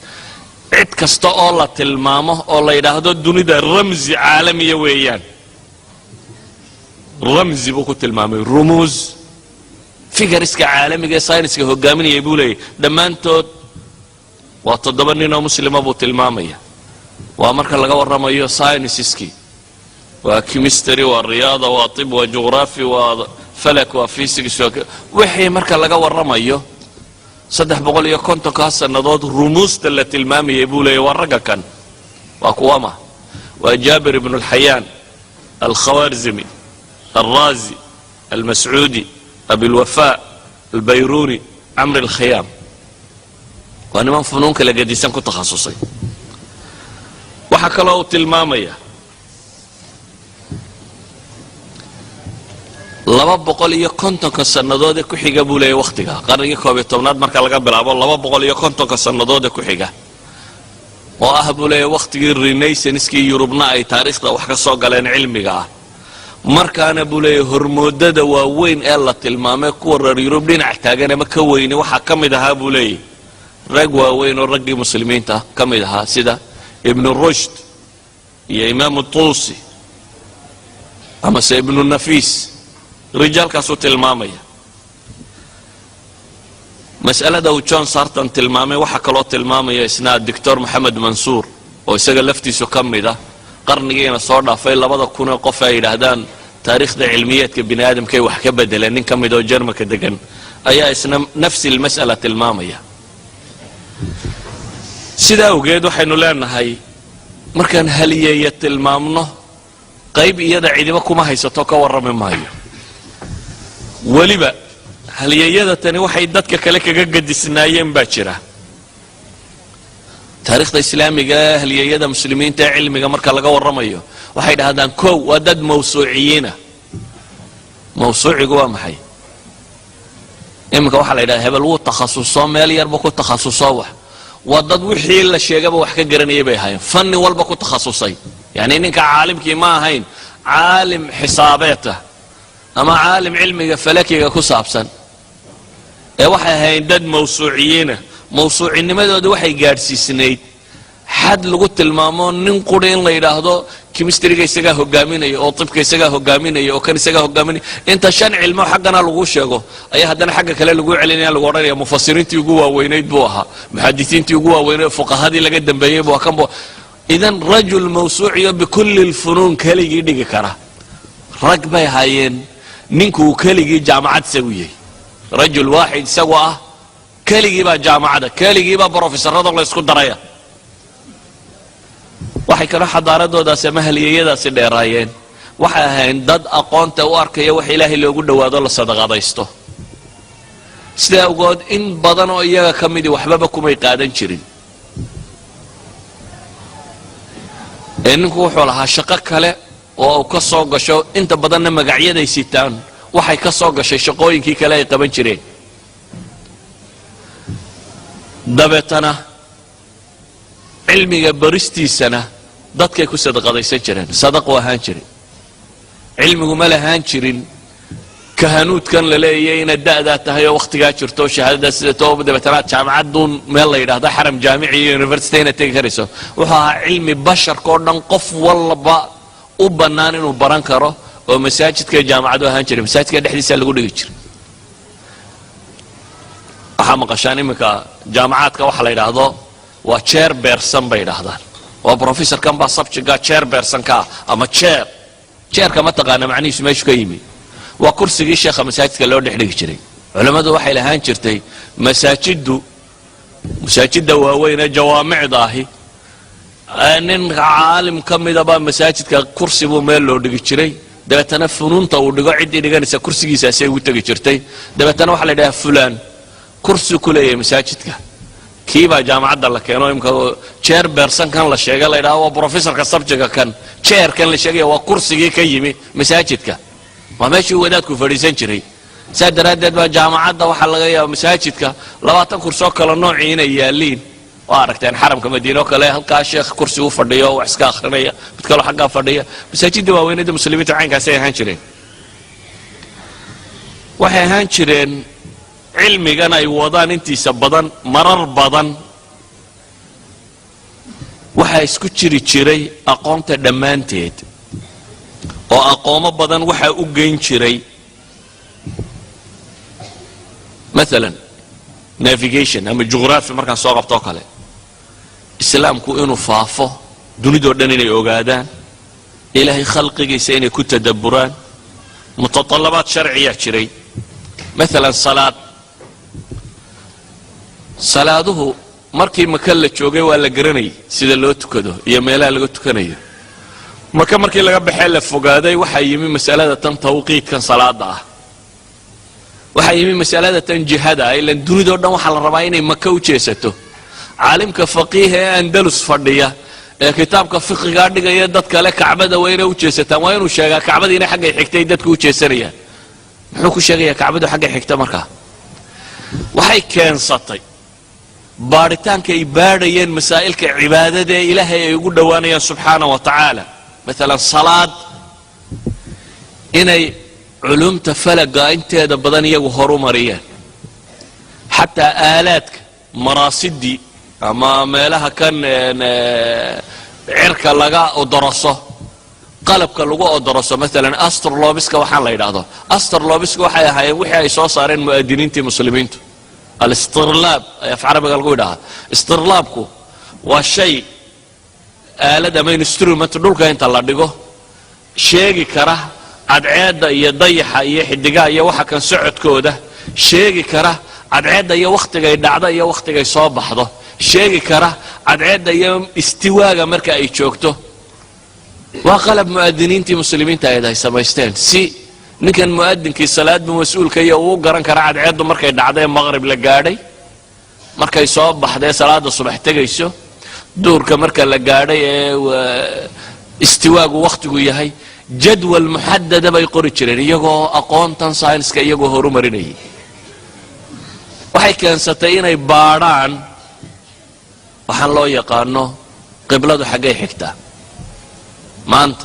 cid kasta oo la tilmaamo oo la yiraahdo dunida ramzi caalamiya weeyaan ramzi buu ku tilmaamay rumuuz figariska caalamiga ee sayniska hogaaminaya buu leeyahay dhammaantood waa 7 nin oo muslima buu tilmaamaya waa marka laga warramayo scienceski waa chemistry waa riyaada waa tib waa geography waa falak waa physics wixii marka laga warramayo 350 ka sanadood rumuusta la tilmaamayay buu leeyahay waa ragga kan waa kuwama waa Jabir ibn al-Hayyan al-Khawarizmi الرازي المسعودي أبي الوفاء البيروني عمرو الخيام وأنا من فنون كلا جديسان كنت تخصصي وحكى له تلمامية لما بقول يكونتو كسندود كحيجة بولا وقتها قرني كوبي تومناد مركا لقى بلعبوا لما بقول يكونتو كسندود كحيجة وأهبوا لي وقت الرينيسنسكي يوروبنا أي تاريخ ده وحكى صوغ لين علمي جاه markaana buu leeyahay hormoodada waaweyn ee la tilmaamay kuwa reer Yurub dhinac taagan ama ka weyn waxa kamid ahaa buu leeyahay rag waaweyn oo raggii muslimiinta kamid ahaa sida Ibn Rushd iyo Imam Tusi ama Ibn Nafis rijaalkaas uu tilmaamaya mas'alada uu John Sarton tilmaamay waxa kaloo tilmaamaya isna Dr. Mohammed Mansour oo isaga laftiisu kamid ah qarnigeena soo dhaafay 2000 qof ay yiraahdaan taariikhda cilmiyeedka bini aadamka wax ka bedeleen nin kamid oo Jarmalka degan ayaa isna nafsi mas'ala tilmaamaya sida ogeed waxaynu leenahay markaan haliyay tilmaamno qayb iyada cidiba kuma haysato ka warrami maayo waliba haliyayada tani waxay dadka kale kaga gadisnaayeen baa jira taariikhda islaamiga haliyayada muslimiinta cilmiga marka laga warramayo waxay dhahdaan koow waa dad mawsuuciyiina mawsuucigu waa maxay imika waxa la yiraahdaa hebel uu takhasuso meel yarba ku takhasuso wax waa dad wixii la sheegaba wax ka garanayay bay ahaayeen fanni walba ku takhasusay yani ninka caalimkii ma ahayn caalim xisaabeeta ama caalim cilmiga falakiga ku saabsan ee waxay ahaayeen dad mawsuuciyiina mawsuucinimadooda waxay gaarsiisnayd xad lagu tilmaamo nin quri in la yiraahdo chemistryga isaga hogaaminaya oo tibka isaga hogaaminaya oo kan isaga hogaaminaya inta shan cilmo xaqana lagu sheego ayaa hadana xagga kale lagu celinaya lagu oranaya mufassiriintii ugu waaweynayd buu ahaa muhaddisiintii ugu waaweynayd fuqahadii laga dambeeyay buu kan idan rajul mawsuuciyo bikulli alfunun kaligi dhigi kara rag bay hayeen ninku kaligi jaamacad sawiye rajul waahid sawa kaligi ba jaamacada kaligi ba professorada la isku daraya waxay kala xadaaradoodaas ama haliyayadaas dheeraayeen waxay ahayn dad aqoonta u arkaya wax ilaahay loogu dhawaado la sadaqadaysto sidaa ugood in badan oo iyaga ka midii waxbaba kumay qaadan jirin ninku wuxuu lahaa shaqo kale oo uu ka soo gasho inta badanna magacyaday sitaan waxay ka soo gashay shaqooyinkii kale ay qaban jireen dabeetana cilmiga baristiisana dadkay ku sadaqadaysan jireen sadaqo ahaan jiray cilmigu ma lahaan jirin kahanuudkan la leeyahay inaad da'daa tahay oo wakhtigaa jirto shahaadadaas sidato dabeetana jaamacaduun meel la yidhaahdo xaram jaamici iyo university inaad tegi karayso wuxuu ahaa cilmi basharkao dhan qof walba u bannaan inuu baran karo oo masaajidka jaamacadu ahaan jiray masaajidka dhexdiisa lagu dhigi jiray waxaa maqashaan iminka jaamacaadka waxa la yidhaahdo waa chair person bay yidhaahdaan waa professorkan baa subjectga chair personka ama chairka ma taqaana macnihiisu meeshu ka yimi waa kursigii sheekha masaajidka loo dhex dhigi jiray culimmadu waxay lahaan jirtay masaajidda waaweyn ee jawaamicda ahi nin caalim ka midaba masaajidka kursi buu meel loo dhigi jiray dabeetana funuunta uu dhigo ciddii dhiganaysa kursigiisaasay ugu tegi jirtay dabeetana waxaa la yidhahaa fulaan kursi ku leeyahay masaajidka kiibaa jaamacadda la keeno imka chair person kan la sheegay la yidhaha waa professorka subjectka kan chair kan la sheegaya waa kursigii ka yimi masaajidka waa meeshii wadaadku fadhiisan jiray saa daraaddeed baa jaamacadda waxaa laga yaaba masaajidka 20 kursoo kale noocii inay yaaliin waa aragteen xaramka madiina oo kale halkaa sheekh kursi u fadhiyo wax iska akhrinaya mid kaloo xaggaa fadhiya masaajidda waaweynada muslimiinta caynkaasay ahaan jireen waxay ahaan jireen cilmigan ay wadaan intiisa badan marar badan waxaa isku jiri jiray aqoonta dhammaanteed oo aqoomo badan waxaa u geyn jiray maalan navigation ama juqraafi markaan soo qabtoo kale islaamku inuu faafo dunidoo dhan inay ogaadaan ilaahay khalqigiisa inay ku tadabburaan mutatallabaad sharciyaa jiray maalan salaaduhu markii maka la joogay waa la garanayay sida loo tukado iyo meelaha laga tukanayo markii laga baxee la fogaaday waxaa yimi masalada tan tawqiidkan salaada ah waxaa yimi masalada tan jihada ilan dunidoo dhan waxaa la rabaa inay maka u jeesato caalimka faqiiha ee andalus fadhiya ee kitaabka fiqigaa dhigaya dad kale kacbada waa inay u jeesataan waa inuu sheegaa kacbada inay xaggay xigtay dadku u jeesanayaan muxuu ku sheegayaa kacbadu xaggay xigta markaa waxay keensatay baaritaanka ay baadhayeen masaa'ilka cibaadada ee ilaahay ay ugu dhowaanayaan subxaana wa tacaala maalan salaad inay culumta falaga inteeda badan iyagu horu mariyeen xataa aalaadka maraasidii ama meelaha kan cirka laga odoroso qalabka lagu odoroso maalan astrolobiska waxaan la yidhaahdo astrolobiska waxay ahaayeen wixii ay soo saareen mu'adiniintii muslimiintu alistirlaab af carabiga lagu yidhaahdo istirlaabku waa shay aalad ama instrument dhulka inta la dhigo sheegi kara cadceedda iyo dayaxa iyo xidigaha iyo waxa kan socodkooda sheegi kara cadceedda iyo wakhtigay dhacdo iyo wakhtigay soo baxdo sheegi kara cadceedda iyo istiwaaga marka ay joogto waa qalab mu'adiniintii muslimiinta ay samaysteen si ninkan mu'adinkii salaadba mas-uulka iyo uu garan kara cadceeddu markay dhacday maqrib la gaadhay markay soo baxday salaada subax tegayso duurka marka la gaadhay ee istiwaagu wakhtigu yahay jadwal muxadada bay qori jireen iyagoo aqoontan sayniska iyagoo horumarinayay waxay keensatay inay baadhaan waxaan loo yaqaano qibladu xaggay xigtaa maanta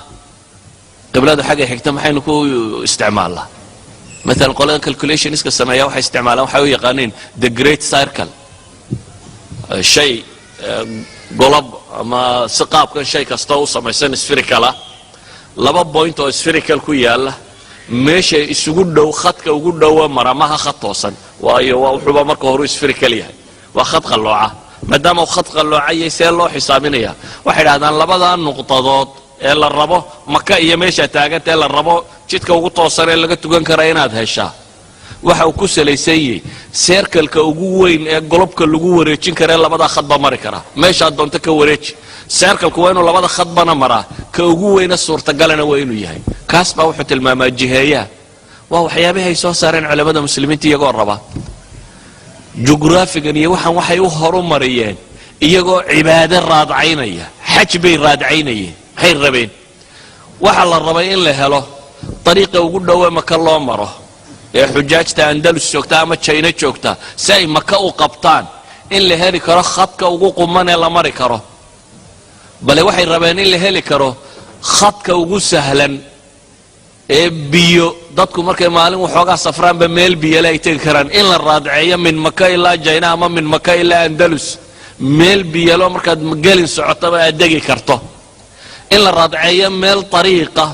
qibladu xaggay xigta maxaynu ku isticmaalnaa maalan qolada calculationska sameeya waxay isticmaalaan waxay u yaqaaniin the great circle shay golob ama si qaabkan shay kastoo u samaysan sphericala 2 point oo spherical ku yaala meesha isugu dhow khadka ugu dhowa maramaha khad toosan waayo waa wuxuuba marka hore spherical yahay waa khad qalooca maadaama uu khad qaloocayay see loo xisaabinaya waxay yidhahdaan labada nuqtadood ee la rabo maka iyo meesha taaganta ee la rabo jidka ugu toosan ee laga tugan kara inaad heshaa waxa uu ku salaysan yahay circle-ka ugu weyn ee golobka lagu wareejin kara labada khadba mari kara meesha doonta ka wareeji circle-ku waa inuu labada khadbana maraa ka ugu weyna suurtagalana waa inuu yahay kaas baa wuxuu tilmaamaa jiheeyaha waa waxyaabahay soo saareen culimada muslimiinta iyagoo raba jugraafigan iyo waxay u horumariyeen iyagoo cibaado raadcaynaya xaj bay raadcaynayeen maxay rabeen waxa la rabay in la helo dariiqa ugu dhowe maka loo maro ee xujaajta andalus joogta ama china joogta si ay maka u qabtaan in la heli karo khadka ugu quman ee la mari karo bale waxay rabeen in la heli karo khadka ugu sahlan ee biyo dadku markay maalin waxoogaa safraanba meel biyale ay tegi karaan in la raadceeyo min maka ilaa china ama min maka ilaa andalus meel biyalo markaad gelin socotaba aad degi karto in la raadceeyo meel ariiqa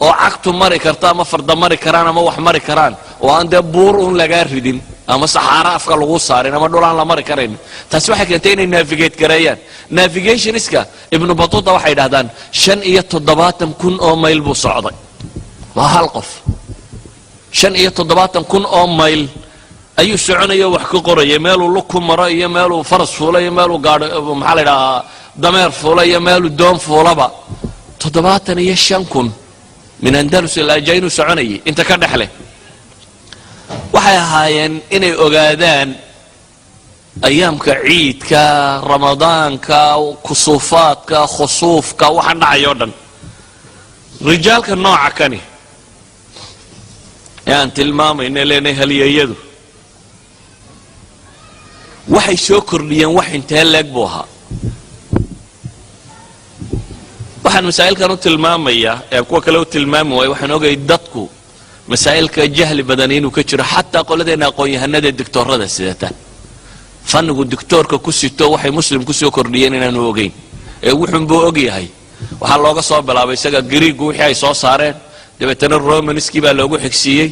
oo cagtu mari karto ama farda mari karaan ama wax mari karaan oo aan dee buur un lagaa ridin ama saxaara afka lagu saarin ama dhul aan la mari karayn taasi waxay keentay inay navigate gareeyaan navigationiska ibnu batuuta waxay dhahdaan 75,000 oo mayl buu socday waa hal qof 75,000 oo mayl ayuu soconayo wax ka qorayay meeluu lug ku maro iyo meeluu faras fuulay iyo meeluu gaadho maxaa la yidhahaa dameer fuulay iyo meeluu doon fuulaba 75,000 min andalus ilaa jaynu soconayay inta ka dhexle waxay ahaayeen inay ogaadaan ayaamka ciidka ramadaanka kusuufaadka khusuufka waxa dhacayo dhan rijaalka nooca kani aan tilmaamayna leenahay haliyayadu waxay soo kordhiyeen wax intee leeg buu ahaa waxaan masaa'ilkan u tilmaamayaa ee kuwa kale u tilmaami waayo waxaan ogay dadku masaa'ilka jahli badan inuu ka jiro xataa qoladeena aqoon-yahanada doctorada sidata fannigu doctorka ku sito waxay muslim ku soo kordhiyeen inaanu ogeyn ee wuxuun buu og yahay waxaa looga soo bilaabay isaga Greegu wixii ay soo saareen dabeetana Romanskii baa loogu xigsiiyey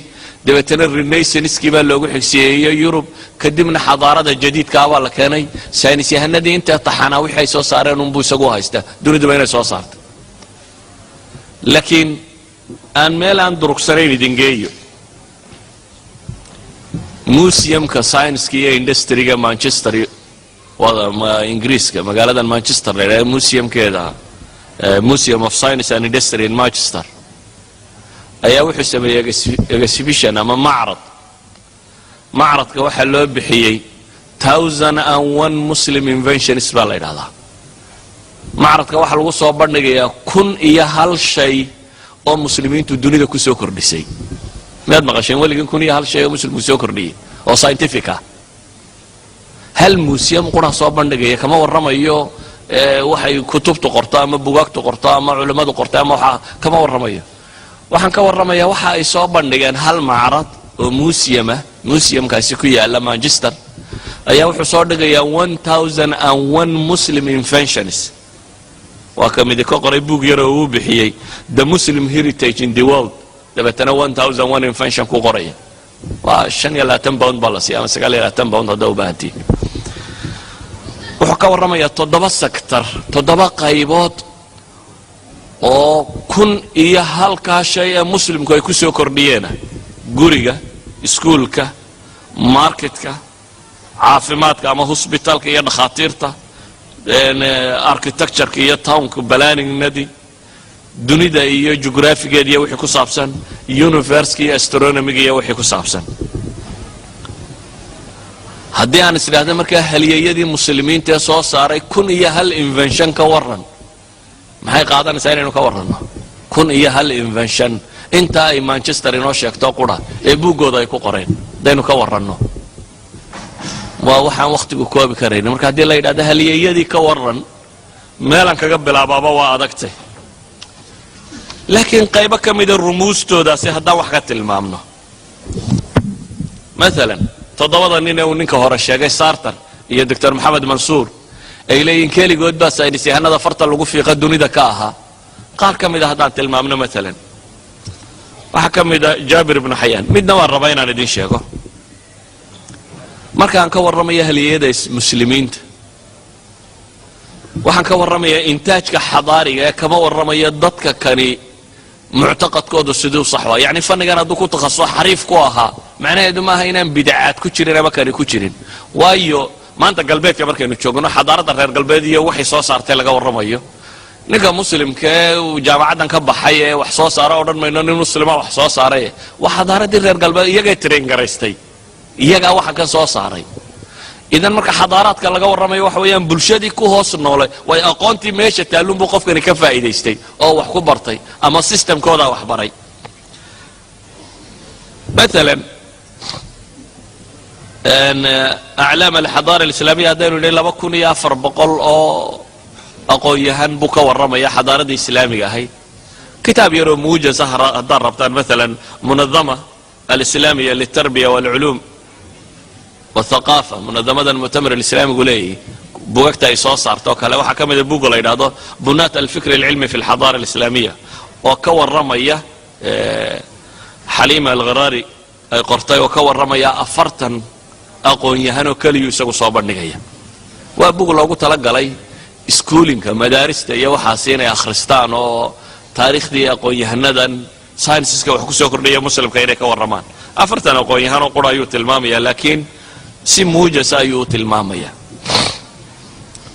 dabeetana Renaissanskii baa loogu xigsiiyey Yurub kadibna xadaarada jadiidka baa la keenay saynis yahanadii inta taxana wixii ay soo saareen buu isagu haysta dunida inay soo saartay laakiin aan meel aan durugsanayn idin geeyo museumka science iyo industry-ga Manchester wada Ingiriiska magaalada Manchester ee museumkeeda Museum of Science and Industry in Manchester ayaa wuxuu sameeyay exhibition ama macradka waxa loo bixiyay 1001 Muslim inventions baa la yiraahdaa macradka waxa lagu soo bandhigayaa 1,001 shay oo muslimiintu dunida ku soo kordhisay maad maqasheen waligan 1,001 shay oo muslim ku soo kordhiyay oo scientific ah hal museum qura soo bandhigaya kama warramayo waxay kutubtu qorto ama buugaagtu qorto ama culimadu qorto ama waxa kama warramayo waxaan ka warramayaa waxa ay soo bandhigeen hal macrad oo museumkaasi ku yaala Manchester ayaa wuxuu soo dhigayaa 1,001 Muslim inventions waa kamid ka qoray buug yar oo uu bixiyay the Muslim heritage in the world dabeetana 1,001 invention ku qoraya waa 25 pound balas ama 29 pound hadda u baahantii wuxuu ka warramayaa 7 sector 7 qaybood oo 1,001 shay ee muslimku ay ku soo kordhiyeen guriga iskuulka marketka caafimaadka ama hospitalka iyo dhakhaatiirta architecture iyo townka planning nadi dunida iyo geographigeeda iyo wixii ku saabsan universe iyo astronomy iyo wixii ku saabsan haddii aan isdhaahdo markaa haliyayadii muslimiinta ee soo saaray 1,001 invention ka waran maxay qaadanaysaa inaynu ka warranno 1,001 invention inta ay Manchester inoo sheegto qura ee buugooda ay ku qoreen daynu ka warranno waa waxaan waqtigu koobi karayn marka haddii la yidhaahdo haliyayadii ka warran meelan kaga bilaabaaba waa adagtay laakiin qaybo ka mida rumuustoodaasi haddaan wax ka tilmaamno maalan 7 nin ee uu ninka hore sheegay Sartre iyo Dr. Mohamed Mansour ay leeyihiin keligood baa saynis yahanada farta lagu fiiqa dunida ka ahaa qaar ka mid ah haddaan tilmaamno maalan waxa ka mid ah Jabir ibn Hayyan midna waan rabaa inaan idin sheego markaan ka warramayo haliyada muslimiinta waxaan ka warramayaa intaajka xadaariga ee kama warramayo dadka kani muctaqadkoodu sidoo sax waa yani fannigan hadduu ku takhaso xariif ku ahaa macnaheedu maaha inaan bidcaad ku jirin ama kani ku jirin waayo maanta galbeedka markaynu joogno xadaarada reer galbeed iyo waxay soo saartay laga warramayo ninka muslimka ee jaamacaddan ka baxay ee wax soo saara odhan mayno nin muslima wax soo saaray waa xadaaradii reer galbeed iyagay train garaystay iyagaa waxa ka soo saaray idan marka xadaaraadka laga warramayo waxa weeyaan bulshadii ku hoos noolay way aqoontii meesha taalluunbuu qofkani ka faa'iidaystay oo wax ku bartay ama systemkoodaa wax baray مثلا أعلام الحضارة الإسلامية هذين اللي لما كون يافر بقول أو أقويهن بكا ورمى حضارة الإسلامية هي كتاب يرو موجة سهرة ضربتان مثلا منظمة الإسلامية للتربية والعلوم والثقافة منظمة المؤتمر الإسلامي يقول إيه بوقتها يصوص عرتوك لو حكم بوغل هذا بنات الفكر العلمي في الحضارة الإسلامية وكور رمية حليمة الغراري ay qortay oo ka waramaya 40 aqoon-yahano kaliya isagu soo bandhigaya waa bug loogu talagalay schoolinka madaarista iyo waxaas inay akhristaan oo taariikhdii aqoon-yahanadan scienceska wax ku soo kordhiya muslimka inay ka waramaan 40 aqoon-yahano qura ayuu tilmaamaya laakiin si muujasa ayuu tilmaamaya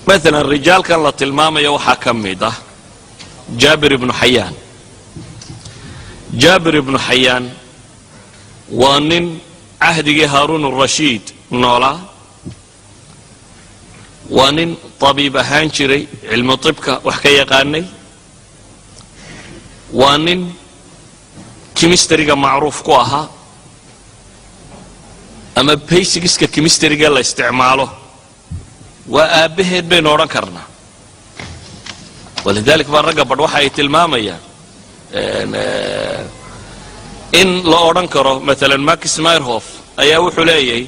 مثلا الرجال كان la tilmaamaya waxa kamid ah Jabir ibn Hayyan Jabir ibn Hayyan وأن عهد هارون الرشيد نولا وأن طبيب هانشري علم طبك وحكاية قاني وأن كيمستريقا معروف كواها أما بيسكسكا كيمستريقا لا استعماله وآبهد بين ورنكرنا ولذلك برقب بروحة المامية إن لا أرنكره مثلا ماكس مايرهوف أي وحليي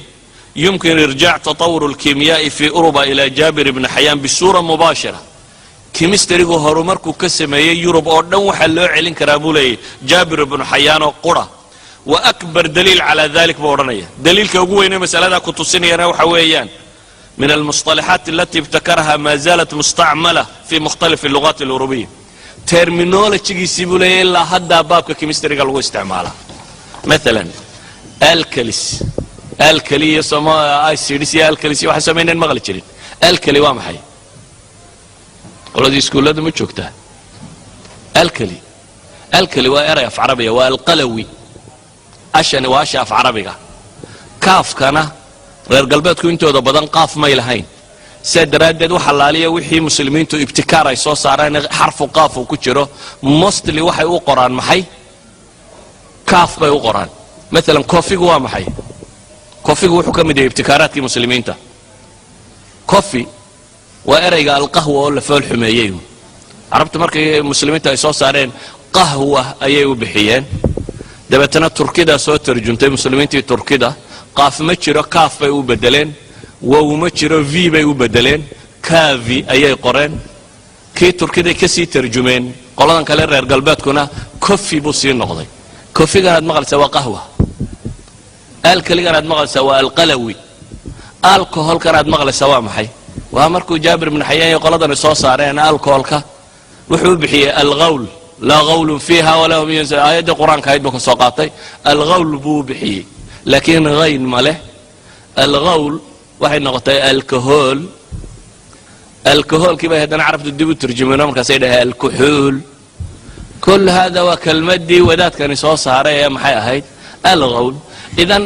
يمكن إرجاع تطور الكيمياء في أوروبا إلى جابر بن حيان بصورة مباشرة كيمستريغو هاروماركو كسمي يوروب أردن وحلو علين كرابولي جابر بن حيان وقرى وأكبر دليل على ذلك بورنية دليل كوجوين مسألة كنت سنية وحويان من المصطلحات التي ابتكرها ما زالت مستعملة في مختلف اللغات الأوروبية terminology يسيبوا لي إلا هدا بابك كيمستري قالوا استعمالها مثلا الكلي يسمى اي سي دي سي الكلي واحد سمينا المغلي جرين الكلي وامحي ولدي سكول هذا متشوكته الكلي واريا في عربيه والقلوي عشان واشا في عربيه كاف كان غير قلبتكم انتوا بدن قاف ما يلهين سدرادد وحلاليه وحي مسلمين تو ابتكار اي سو سارين حرف قاف وكجيرو موستلي waxay u qoraan maxay kaaf bay u qoraan مثلا كوفي waa maxay كوفي wuxuu kamid yahay ibtikaaraadkii muslimiinta كوفي waa erayga alqahwa oo la fool xumeeyay arabta markay muslimiinta ay soo saareen qahwa ayay u bixiyeen dabeetana turkida soo tarjumtay muslimiintii turkida qaaf ma jiro kaaf bay u bedeleen وما جرى في بي وبدلين كافي أي قرن كي تركيا كسي ترجمين قلنا كلا رجال قلبات كنا كوفي بوسين نقضي كوفي كانت مغل سوا قهوة الكلي كانت مغل سوا القلوي الكحول كانت مغل سوا محي وأمركو جابر من حيان يقولون الصوص علينا الكحول كا وحول بحي الغول لا غول فيها ولا هم ينزل آيات القرآن كايد بكون سوقاتي الغول بو بحي لكن غين ماله الغول waxay noqotay alcohol kiba hadan arabtu dib u turjumano marka ay dhahay alcohol kul hada wa kalmadi wadaadkani soo saaray maxay ahayd alghawl idan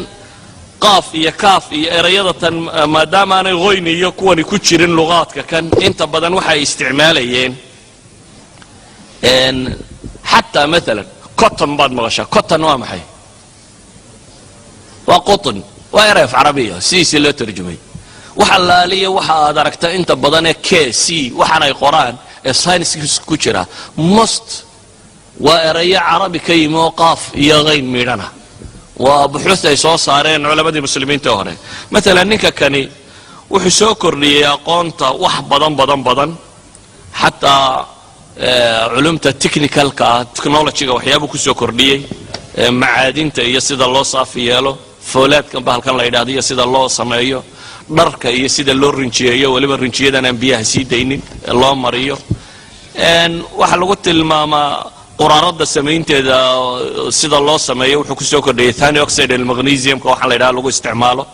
qaaf iyo kaaf iyo erayadatan maadaama aanay qoyn iyo kuwani ku jirin luqadka kan inta badan waxay isticmaalayeen hatta mesela cotton bad maqasha cotton waa maxay waa cotton ويعرف عربية سي لو ترجمي وحلالية وحا دركت انت بدن كي سي وحنا القرآن الساينس كوتشرا مست وإريا عربي كي موقف يغين ميرنا وبحث يسوع صارين علماء المسلمين تهري مثلا نيكا كاني وحسوكر لي قونتا وح بدن حتى علومة التكنيكال كتكنولوجي وحيابو كسوكر لي معادنتا يسيد الله صافي يالو فولاد كان بهالكان لا يدادية سيدا الله سمايو دركا iyo sida loo rinjiyeeyo waliba rinjiyadan aan biyaha sii daynin loo mariyo waxa lagu tilmaamaa quraarada sameynteeda sida loo sameeyo wuxuu ku soo kordhiyay thani oxide magnesium ka waxa la yiraahdo lagu isticmaalo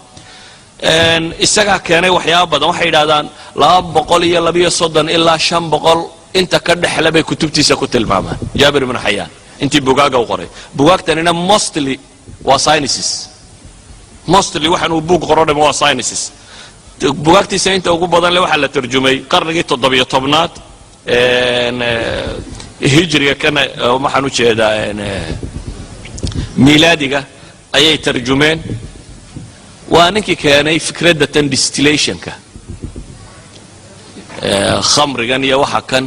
isaga keenay waxyaabo badan waxay yiraahdaan 232 ilaa 500 inta ka dhexla bay kutubtiisa ku tilmaamaan jaabir ibn xayaan intii bugaaga u qoray bugaagtanina mostly waa sciences mostly waxaan uu buug qoro dhama waa sciences bugaagtiisa inta ugu badan le waxaa la tarjumay qarnigii 17aad hijriga kana waxaan u jeedaa miilaadiga ayay tarjumeen waa ninkii keenay fikradda tan distillationka khamrigan iyo waxa kan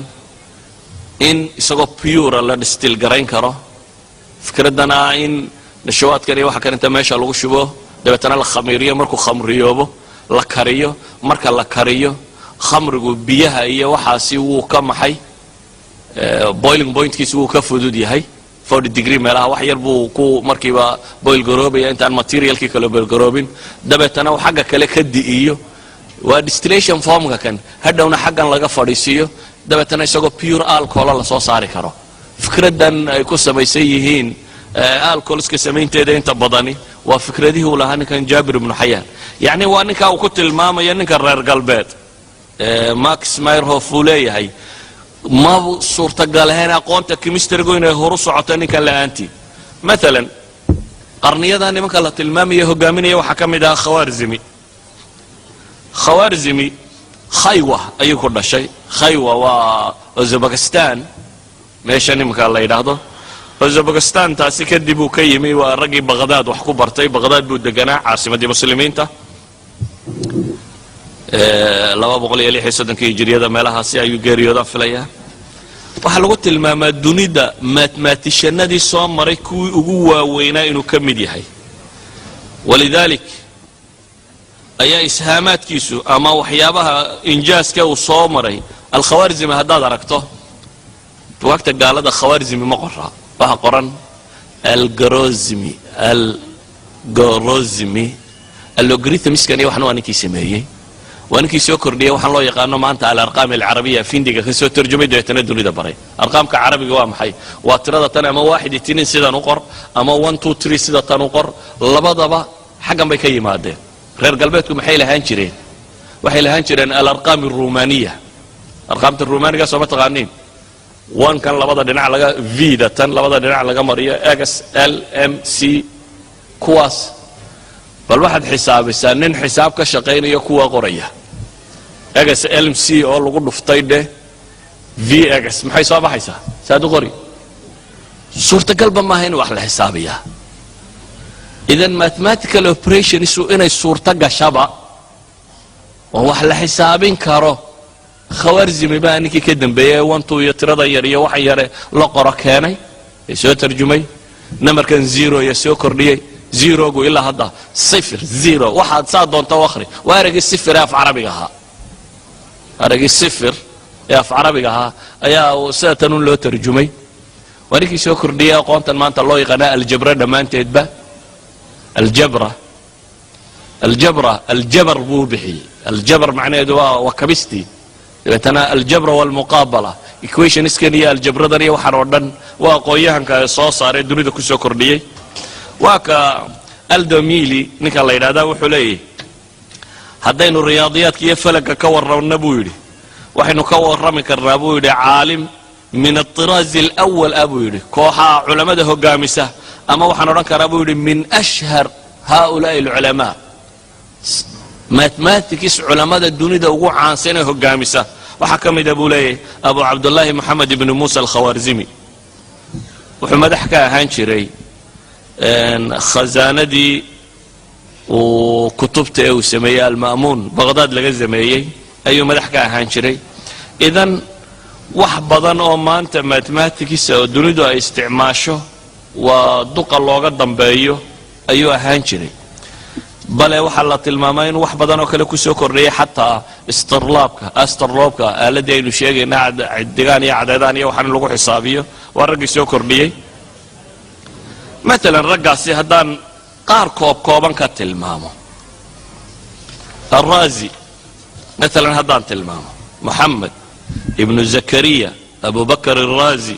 in isagoo pure la distill garayn karo fikraddana in nashawaadkan iyo waxa kan inta meesha lagu shubo dabeetana la khamiriyo markuu khamriyoobo la kariyo marka la kariyo khamrigu biyaha iyo waxaasi wuu ka maxay boiling pointkiisu wuu ka fudud yahay 40 degree meelaha wax yar buu ku markiiba boil garoobaya intaan materialkii kale boil garoobin dabeetana uu xagga kale ka di'iyo waa distillation formka kan hadhowna xaggan laga fadhiisiyo dabeetana isagoo pure alcohol la soo saari karo fikraddan ay ku samaysan yihiin alcoholska samaynteeda inta badani waa fikradihii uu lahaa ninkan jaabir ibn xayaan yacni waa ninka uu ku tilmaamaya ninka reer galbeed max meyerhof uu leeyahay ma suurtagal ahayn aqoonta chemistrygu inay horu socoto ninkan la'aantii maalan qarniyada nimanka la tilmaamaya hogaaminaya waxaa ka mid ah khawaarzimi khaywa ayuu ku dhashay khaywa waa uzbekistan meesha nimanka la yidhaahdo uzbekistan taasi kadib uu ka yimi waa raggii baqdaad wax ku bartay baqdaad buu deganaa caasimadii muslimiinta 236 hijriyada meelahaasi ayuu geeriyooda filaya waxaa lagu tilmaamaa dunida mathematicianadii soo maray kuwii ugu waaweynaa inuu ka mid yahay walidalik ayaa ishaamaadkiisu ama waxyaabaha injaaska uu soo maray alkhawaarzimi haddaad aragto bugaagta gaalada khawaarzimi ma qoraa waxa qoran algorozmi allogarithmskan iyo waxna waa ninkii sameeyey waa ninkii soo kordhiyay waxaan loo yaqaano maanta alarqaam alcarabiya findiga ka soo tarjumay deetana dunida baray arqaamka carabiga waa maxay waa tirada tan ama 1 sidan u qor ama 1 2 3 sida tan u qor labadaba xaggan bay ka yimaadeen reer galbeedku maxay lahaan jireen waxay lahaan jireen alarqaam arumaniya arqaamta rumaaniga soo ma taqaaniin kan labada dhinac laga v da tan labada dhinac laga mariyo x l m c kuwaas bal waxaad xisaabisaa nin xisaab ka shaqaynaya kuwa qoraya x l m c oo lagu dhuftay dhe vx maxay soo baxaysaa saad u qori suurtagalba maaha in wax la xisaabiyaa idan mathematical operation isu inay suurta gashaba oo wax la xisaabin karo khawaarzimi baa ninkii ka dambeeyay 1 2 iyo tirada yar iyo waxa yare la qoro keenay ee soo tarjumay namarkan 0 iyo soo kordhiyay 0 gu ilaa hadda 0 waxaad saa doonto akhri waa aragay 0 af carabiga ahaa aragay 0 af carabiga ahaa ayaa sida tan loo tarjumay waa ninkii soo kordhiyay aqoontan maanta loo yaqaan aljabra dhamaanteedba الجبر بو بحي الجبر معناه دواء وكبستي تنا الجبر والمقابله equation اسكنيه الجبر دنيا waxaan oo dhan waa qoyahanka soo saaray dunida ku soo kordhiyay waa ka aldomili ninka la yiraahdo wuxuu leeyahay hadaynu riyaadiyadka iyo falaka ka warrabna buu yiri waxaynu ka warrami karnaa buu yiri caalim min الطراز الاول ابو yiri kooxa culimada hogaamisa ama waxaan oran karaa buu yiri min ashhar هؤلاء العلماء mathematics culimada dunida ugu caansan ee hogaamisa waxa kamid ah buu leeyahay abu abdullah muhammad ibn musa al-khawaarzimi wuxuu madax ka ahaan jiray khazaanadii oo kutubta uu sameeyay al-ma'mun baghdad laga sameeyay ayuu madax ka ahaan jiray idan wax badan oo maanta mathematics oo dunida ay isticmaasho waa duqa looga dambeeyo ayuu ahaan jiray bale waxa la tilmaamay in wax badan oo kale ku soo kordhiyay xataa astarloobka aaladii aynu sheegaynaa digaan iyo cadeedaan iyo waxaan lagu xisaabiyo waa raggii soo kordhiyay مثلا raggaasi haddaan qaar kooban ka tilmaamo الرازي مثلا haddaan tilmaamo محمد ابن زكريا أبو بكر الرازي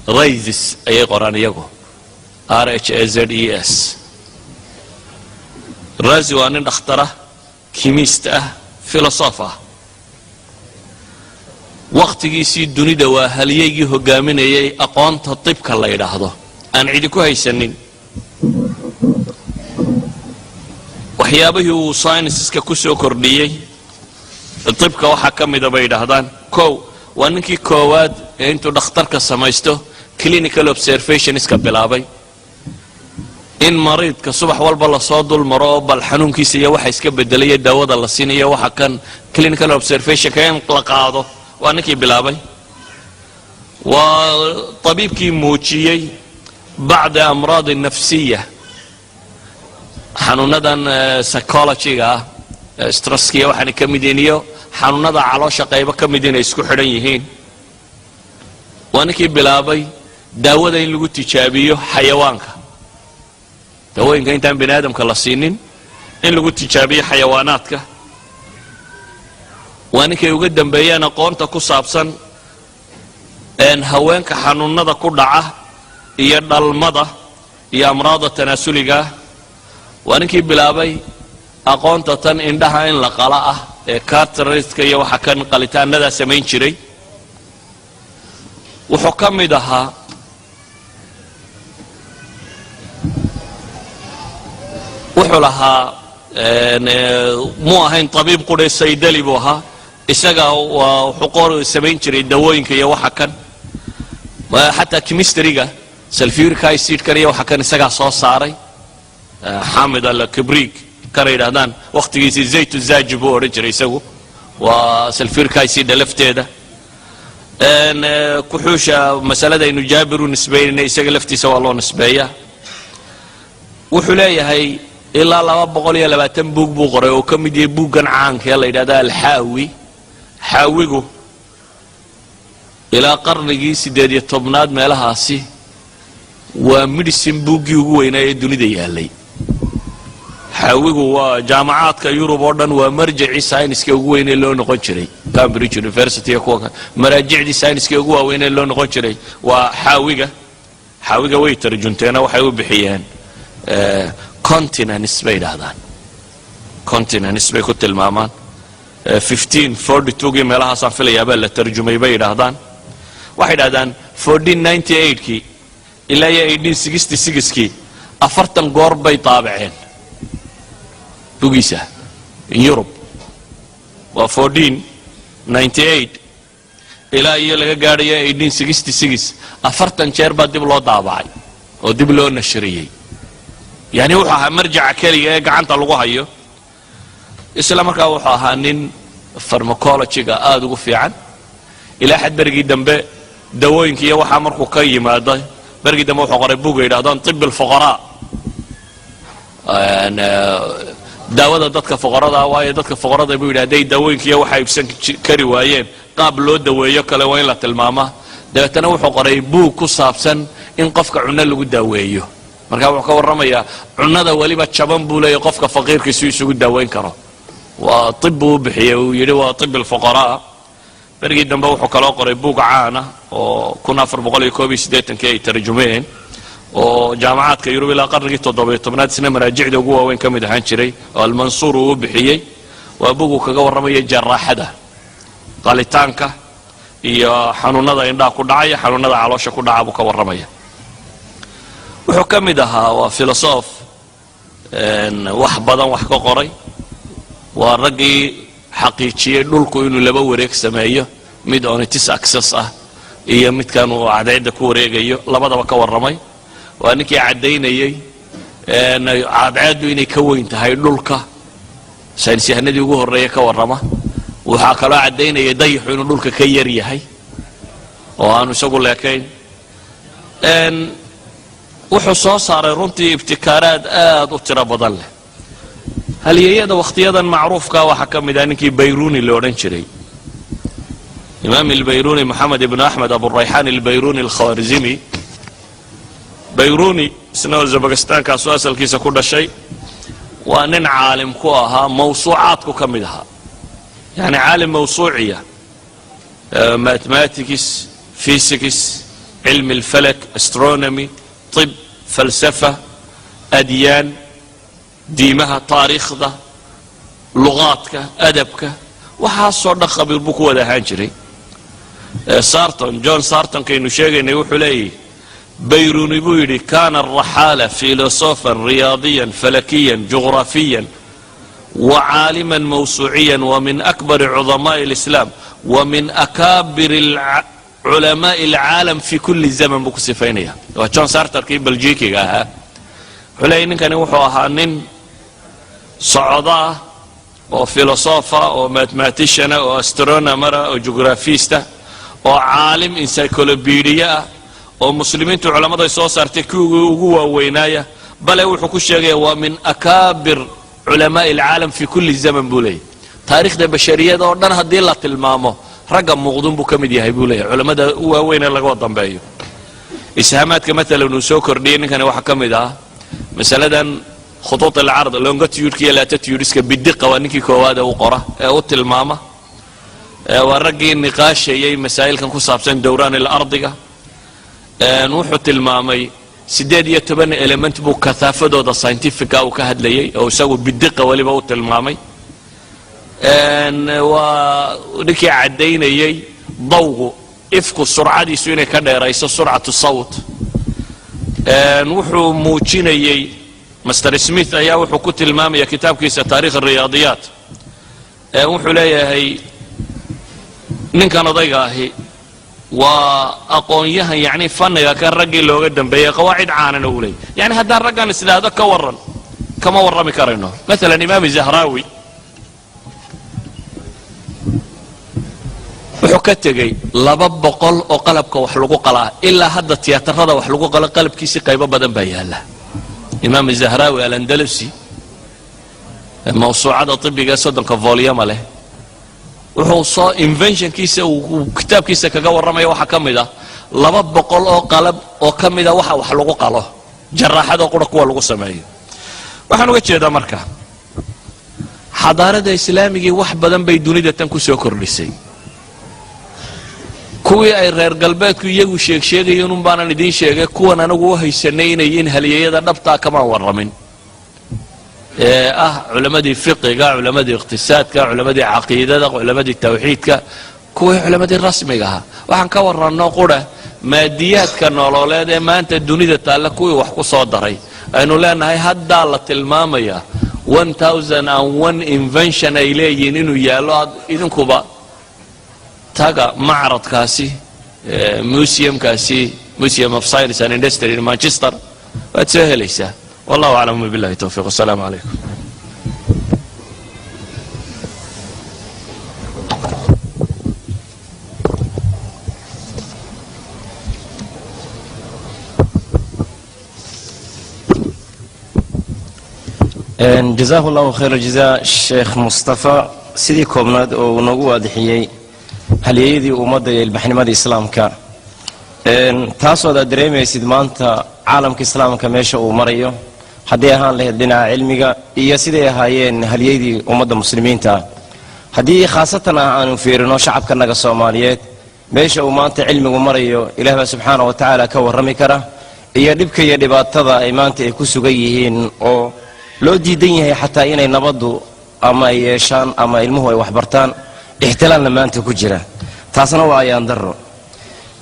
ريزس ayay qoraan iyagu RHAZES الرازي waa nin dhakhtar ah كيميست ah فيلسوف ah وقت wakhtigiisii dunida waa halyeygii hogaaminayay aqoonta tibka la yidhaahdo aan cidi ku haysanin waxyaabihii uu sayniska ku soo kordhiyey tibka waxaa ka mida bay yidhaahdaan kow waa ninkii koowaad ee intuu dhakhtarka samaysto clinical observationska bilaabay in mariidka subax walba lasoo dul maro oo bal xanuunkiisa iyo waxa iska bedelaya daawada la siinayo waxa kan clinical observationka in la qaado waa ninkii bilaabay waa tabiibkii muujiyey bacda amraad nafsiya xanuunadan psychologyga stresskiya waxaana ka mid yihiin iyo xanuunada caloosha qaybo ka mid inay isku xidhan yihiin waa ninkii bilaabay daawada in lagu tijaabiyo xayawaanka dawooyinka intaan bini aadamka la siinin in lagu tijaabiyo xayawaanaadka waa ninkay uga dambeeyeen aqoonta ku saabsan haweenka xanuunada ku dhaca iyo dhalmada iyo amraada tanaasuliga waa ninkii bilaabay aqoonta tan indhaha in la qala ah ee cartridge iyo waxa kan qalitaanada samayn jiray wuxuu ka mid ahaa wuxuu lahaa mu ahayn tabiib qudhe saydali buu ahaa isaga wuxuu qor samayn jiray dawooyinka iyo waxa kan xataa chemistryga sulfuric acid kan iyo waxa kan isagaa soo saaray xamid al-kibrik kana yidhaahdaan wakhtigiisii zaytu zaaji buu odhan jiray isagu waa sulfuric acid lafteeda kuxuusha masalada aynu jaabiru nisbaynayna isaga laftiisa waa loo nisbeeyaa wuxuu leeyahay ilaa 220 buug buu qoray oo ka mid yahay buuggan caanka ee la yidhahda alxaawi xaawigu ilaa qarnigii 18aad meelahaasi waa medicine buuggii ugu weynaa ee dunida yaalay xaawigu waa jaamacaadka yurub oo dhan waa marjicii sayniska ugu weyn ee loo noqon jiray Cambridge University iyo kuwa maraajicdii sayniska ugu waaweyn ee loo noqon jiray waa xaawiga way tarjunteena waxay u bixiyeen continents bay yidhaahdaan continents bay ku tilmaamaan 1542 meelahaasaan filayaabaa la tarjumay bay yidhaahdaan waxay yidhahdaan 1498kii ilaa iyo 1866kii 40 goor bay taabaceen bugiisa in Europe waa 1498 ilaa iyo laga gaadhayo 1866 40 jeer baa dib loo daabacay oo dib loo nashriyey يعني وحها مرجع كلي gacanta lagu hayo isla markaa wuxuu ahaa nin farmacology-ga aad ugu fiican ilaa xad berigii dambe dawooyinka iyo waxa markuu ka yimaado berigii dambe wuxuu qoray buug yiraahdo tib al-fuqara daawada dadka fuqarada waayo dadka fuqarada buu yiraahday dawooyinka iyo waxa ibsan kari waayeen qaab loo daweeyo kale waa in la tilmaama dabeetana wuxuu qoray buug ku saabsan in qofka cunno lagu daaweeyo marka wuxuu ka warramayaa cunnada waliba jaban buu leeyahay qofka faqiirkiisu isugu daaweyn karo waa tib uu bixiyay uu yiri waa tib al-fuqara berigii dambe wuxuu kala qoray buug caana oo 1481 ay tarjumeen oo jaamacaadka Yurub ilaa qarnigii 17aad sina maraajicda ugu waaweyn ka mid ahaan jiray oo al-Mansuur uu bixiyay waa buug kaga warramaya jaraaxada qalitaanka iyo xanuunada indhaha ku dhacaya xanuunada caloosha ku dhaca buu ka warramaya wuxuu ka mid ahaa waa filosof wax badan wax ka qoray waa raggii xaqiijiyay dhulku inuu laba wareeg sameeyo mid on its axis ah iyo midkan uu cadceedda ku wareegayo labadaba ka warramay waa ninkii cadeynayay cadceeddu inay ka weyn tahay dhulka saynisyahanadii ugu horreeyay ka warrama waxaa kaloo cadeynayay dayaxu inuu dhulka ka yar yahay oo aanu isagu leekayn wuxuu soo saaray runtii ibtikaaraad aad u tiro badan leh halyeeyada waqtiyadan macruufka waxa ka mid ah ninkii Bayruni la odhan jiray imaam al-Bayruni Muhammad ibn Ahmad Abu Rayhan al-Bayruni al-Khawarizmi Bayruni isna Uzbekistan ka soo asalkiisa ku dhashay waa nin caalim ku ahaa mawsuucaadku ka mid ahaa yani caalim mawsuuciya mathematics physics علم الفلك astronomy طب فلسفة أديان ديمها تاريخ ده لغاتك أدبك وحاصر ده خبير بك وده هانجري سارتون جون سارتون كينو شيغيني وحلي بيروني بويدي كان الرحالة فيلسوفا رياضيا فلكيا جغرافيا وعالما موسوعيا ومن أكبر عظماء الإسلام ومن أكابر علماء العالم في كل زمن بكسفينيا وجون سارتر كي بلجيكي ها حلين كان وحوها نين صعدا او فيلسوفا او ماثماتيشن او استرونومر او جغرافيستا او عالم انسايكلوبيديا oo muslimiintu culimada soo saartay kuwa ugu waaweynaya bal wuxuu ku sheegay waa min akaabir ulama العالم في كل زمن bulay taariikhda bashariyada oo dhan hadii la tilmaamo raga muuqdun buu kamid yahay bulay culimada waaweyn ee laga dambeeyo ishaamaadka مثلا uu soo kordhiyay ninkan waxa kamid ah masaladan خطوط العرض longitude iyo latitude iska bidiqa waa ninkii koowaad uu qora ee uu tilmaama waa ragii niqaashayay masaa'ilkan ku saabsan dowraan al-ardiga wuxuu tilmaamay 18 element buu kasaafadooda scientific uu ka hadlayay oo isagu bidiqa waliba uu tilmaamay waa ninkii cadeynayay dawgu ifku surcadiisu inay ka dheerayso surcatu sawt wuxuu muujinayay مستر سميث ayaa wuxuu ku tilmaamaya kitaabkiisa taariikh riyaadiyat wuxuu leeyahay ninkan odayga ahi waa aqoonyahan yani faniga kan ragii looga dambeeyay qawaacid caanan uu leeyahay yani haddaan raggan islaado ka waran kama warrami karayno مثلا imaam zahrawi wuxuu ka tegay 200 oo qalabka wax lagu qalaa ilaa hadda tiyaatarada wax lagu qala qalabkiisa qaybo badan baa yaala إمام الزهراوي الأندلسي موسوعة طبية صدق فوليوم له وحوصا invention كيسة وكتاب كيسة كجور رمي وحكم ده لما بقول أو قلب أو كم ده وحلقوا قاله جراح هذا قرق قوة سماعي وحنو كتير ده مركه حضارة إسلامية واحد بدن بيدوني ده تنكسر كرلسي kuwii ay reer galbeedku iyagu sheegayeen un baanan idin sheegay kuwan anagu haysanayeen haliyada dhabta kama waramin culamadii fiqiga culamadii iqtisaadka culamadii aqeedada culamadii tawxiidka kuwii culamadii rasmiga ah waxaan ka warrano qura maadiyaadka nololeed ee maanta dunida taala kuwii wax ku soo daray aynu leenahay hadda la tilmaamaya 1001 invention ay leeyihiin inuu yaalo idinkuba taga معرض كاسي museum كاسي museum of science and industry in Manchester وتسهل ليس والله أعلم بالله التوفيق والسلام عليكم جزاه الله خير الجزاء الشيخ مصطفى سيدي كومناد ونوغو واضحيي halyeeyadii ummadda iyo ilbaxnimada islaamka taasoo aad dareemaysid maanta caalamka islaamka meesha uu marayo haddii ahaan lahayd dhinaca cilmiga iyo siday ahaayeen halyeeyadii ummadda muslimiinta haddii khaasatan aanu fiirino shacabkanaga Soomaaliyeed meesha uu maanta cilmigu marayo Ilaahay subxaanahu wa ta'ala ka warrami kara iyo dhibka iyo dhibaatada ay maanta ay ku sugan yihiin oo loo diidan yahay xataa inay nabadu ama yeeshaan ama ilmuhu ay wax bartaan احتلال لما أنت كجرة تصنع ويان درو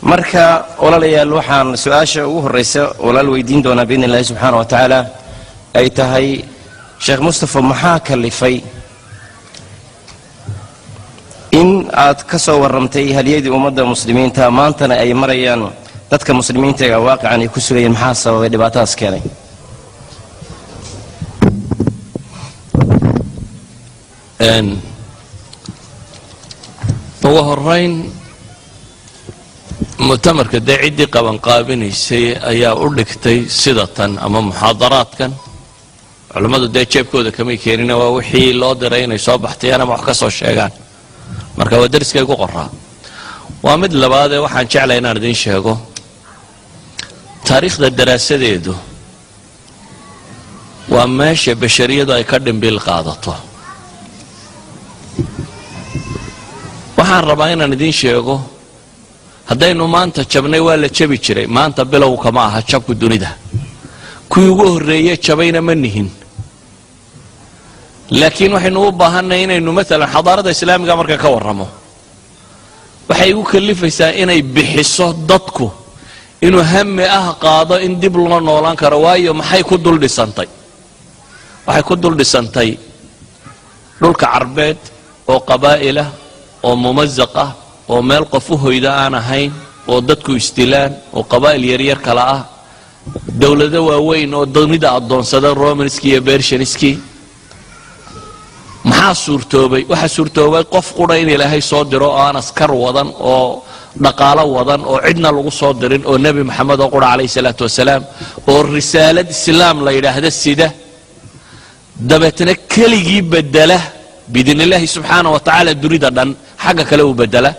مركا ولا ليال وحان سؤاشة وهو الرئيس ولا الويدين دون بإذن الله سبحانه وتعالى أي تهي شيخ مصطفى محاك اللي في إن أتكسو ورمتي هل يدي أمد المسلمين تا مانتنا أي مريان تتك مسلمين تا واقعا يكسو لي المحاسة ودباتاس كاني ugu horeyn mu'tamarka daacidi qaban qaabinaysay ayaa u dhigtay sidatan ama muxaadaraadkan culimadu jeebkooda kama keenina waa wixii loo diray inay soo baxtayaan ama wax ka soo sheegaan marka waa dariska igu qoraa waa mid labaad ee waxaan jeclahay inaan idin sheego taariikhda daraasadeedu waa meesha bashariyadu ay ka dhimbil qaadato waxaan rabaa inaan idin sheego haddaynu maanta jabnay waa la jabi jiray maanta bilow kama aha jabku dunida kuwii ugu horreeyay jabayna ma nihin laakiin waxaynu u baahanay inaynu مثلا xadaarada islaamiga marka ka warramo waxay u kalifaysaa inay bixiso dadku inuu hami qaado in dib loo noolaan karo. waayo maxay ku dul dhisantay? waxay ku dul dhisantay dhulka carbeed oo qabaa'ila oo mumazaq ah oo meel qof u hoyda aan ahayn oo dadku istilaan oo qabaa'il yaryar kala ah, dawlado waaweyn oo dunida adoonsada romanski iyo bershanski. maxaa suurtoobay? waxa suurtoobay qof qura in ilaahay soo diro oo aan askar wadan oo dhaqaalo wadan oo cidna lagu soo dirin, oo nebi maxamed oo qura calayhi salaatu wasalaam oo risaalad islaam la yidhaahda sida, dabeetna keligii bedela biidn illaahi subxaana wa tacaala dunida dhan xagga kale uu bedela,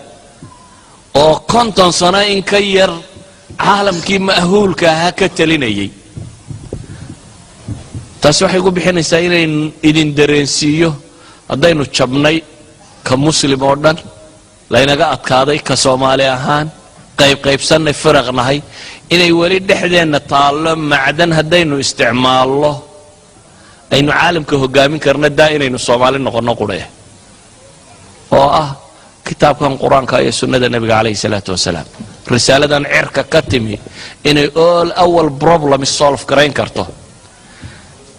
oo 50 sano in ka yar caalamkii ma'huulka ahaa ka talinayay. taasi waxay ku bixinaysaa inayn idin dareensiiyo haddaynu jabnay ka muslim oo dhan, laynaga adkaaday ka soomaali ahaan, qaybsannay firaqnahay, inay weli dhexdeenna taallo macdan haddaynu isticmaallo aynu caalamka hogaamin karna daa inaynu soomaali noqonno qudhe, oo ah kitaabkan qur-aanka iyo sunnada nebiga calayhi salaatu wasalaam. risaaladan cirka ka timi inay awal problem solve garayn karto.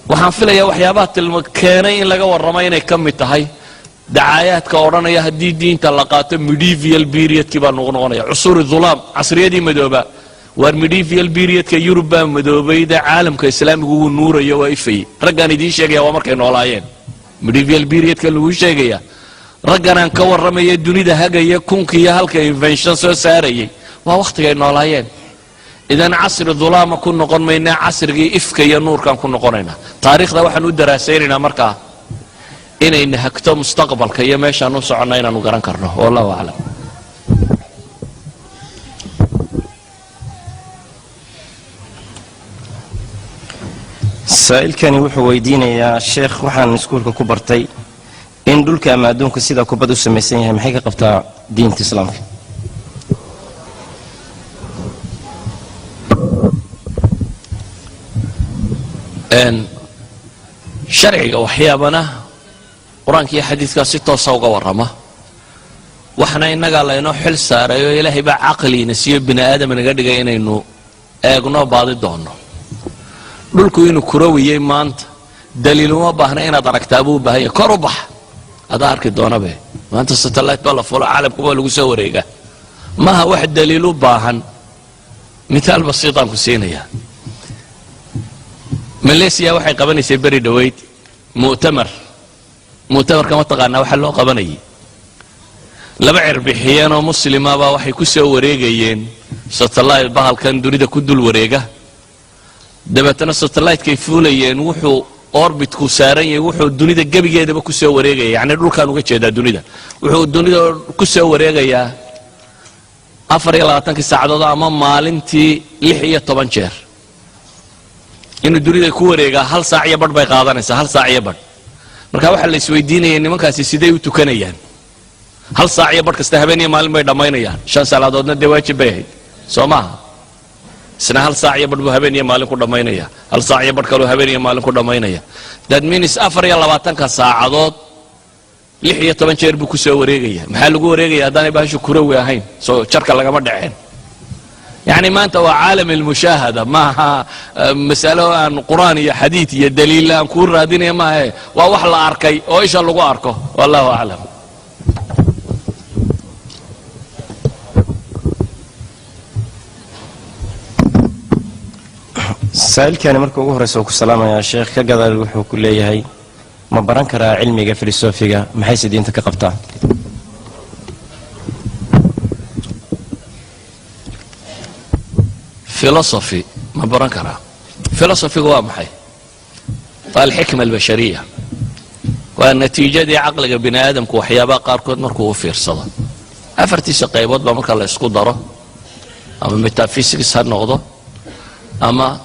waxaan filayaa waxyaabaha keenay in laga warramo inay ka mid tahay dacaayaadka odhanaya haddii diinta la qaato medieval periodkii baa nugu noqonaya, cusuuri dhulaam, casriyadii madooba. waar medieval periodka yurub baa madoobayda, caalamka islaamigu wuu nuurayo, waa ifayey. raggaan idiin sheegaya waa markay noolaayeen. medieval periodka lagu sheegaya ragganaan ka warramaya dunida hagaya kunkiiyo halka invention soo saarayay waa wakhtigay noolaayeen. idan casri dhulaama ku noqon maynaa, casrigii ifka iyo nuurkaan ku noqonaynaa. taariikhda waxaan u daraasaynaynaa markaa inayna hagto mustaqbalka iyo meeshaan u soconna inaanu garan karno. wallahu aclam. saa'ilkani wuxuu weydiinayaa, sheekh waxaan iskuulka ku bartay in dhulka ama adduunka sida kubad u samaysan yahay, maxay ka qabtaa diinta islaamka? sharciga waxyaabana qur-aanka iyo xadiidkaa si toosa uga warrama. waxna innagaa laynoo xil saaray oo ilaahay baa caqliina siiyo bini aadam inaga dhigay inaynu eegno baadi doonno. dhulku inuu kurawiyey maanta daliil uma baahna inaad aragtaabuu u baahan yahay. kor u bax adaa arki doonabe. maanta satellite baa la fulo, caalamku baa lagu soo wareegaa. maha wax daliil u baahan. mithaal basiitaan ku siinayaa. malaysia waxay qabanaysay beri dhoweyd mu'tamarka ma taqaanaa waxa loo qabanayay. laba cirbixiyeen oo muslima baa waxay ku soo wareegayeen satellite bahalkan dunida ku dul wareega. dabeetana satellite-kay fuulayeen wuxuu orbitku saaran yahay, wuxuu dunida gebigeedaba ku soo wareegaya. yacni dhulkaan uga jeedaa dunida. wuxuu dunida ku soo wareegayaa 24 saacadood ama maalintii 16 jeer. inuu dunida ku wareegaa 1 saac iyo badh bay qaadanaysaa, 1 saac iyo badh. marka waxaa la isweydiinaya nimankaasi siday u tukanayaan? 1 saac iyo badh kasta habeen iyo maalin bay dhammaynayaan. 5 salaadoodna dee waajib bay ahayd, soo maaha? isna 1 saac iyo badh buu habeen iyo maalin ku dhammaynaya, 1 saac iyo badh kaluu habeen iyo maalin ku dhammaynaya. that means 24 saacadood 16 jeer buu ku soo wareegaya. maxaa lagu wareegaya haddaanay bahashu kurawi ahayn? soo jarka lagama dhaceen. يعني ما أنت وعالم المشاهدة معها مسألة عن قرآن يا حديث يا دليل عن كورة دينية ما هي ووحلا أركي وإيش اللي أركه والله أعلم. سائل كان مركو غهر سوق السلام يا شيخ كقدر الوحو كلية هي ما برانكرا علمي فلسفية ما حيث دينتك قبطان. فلسفي ما برانكرا فلسفي هو محي الحكمة البشرية والنتيجة دي عقلك بني آدم كوحيابا قاركود مركو في رصدا أفرتي سقيبات بمركا الله يسكو داره أما ميتافيسيكس هالنقضة أما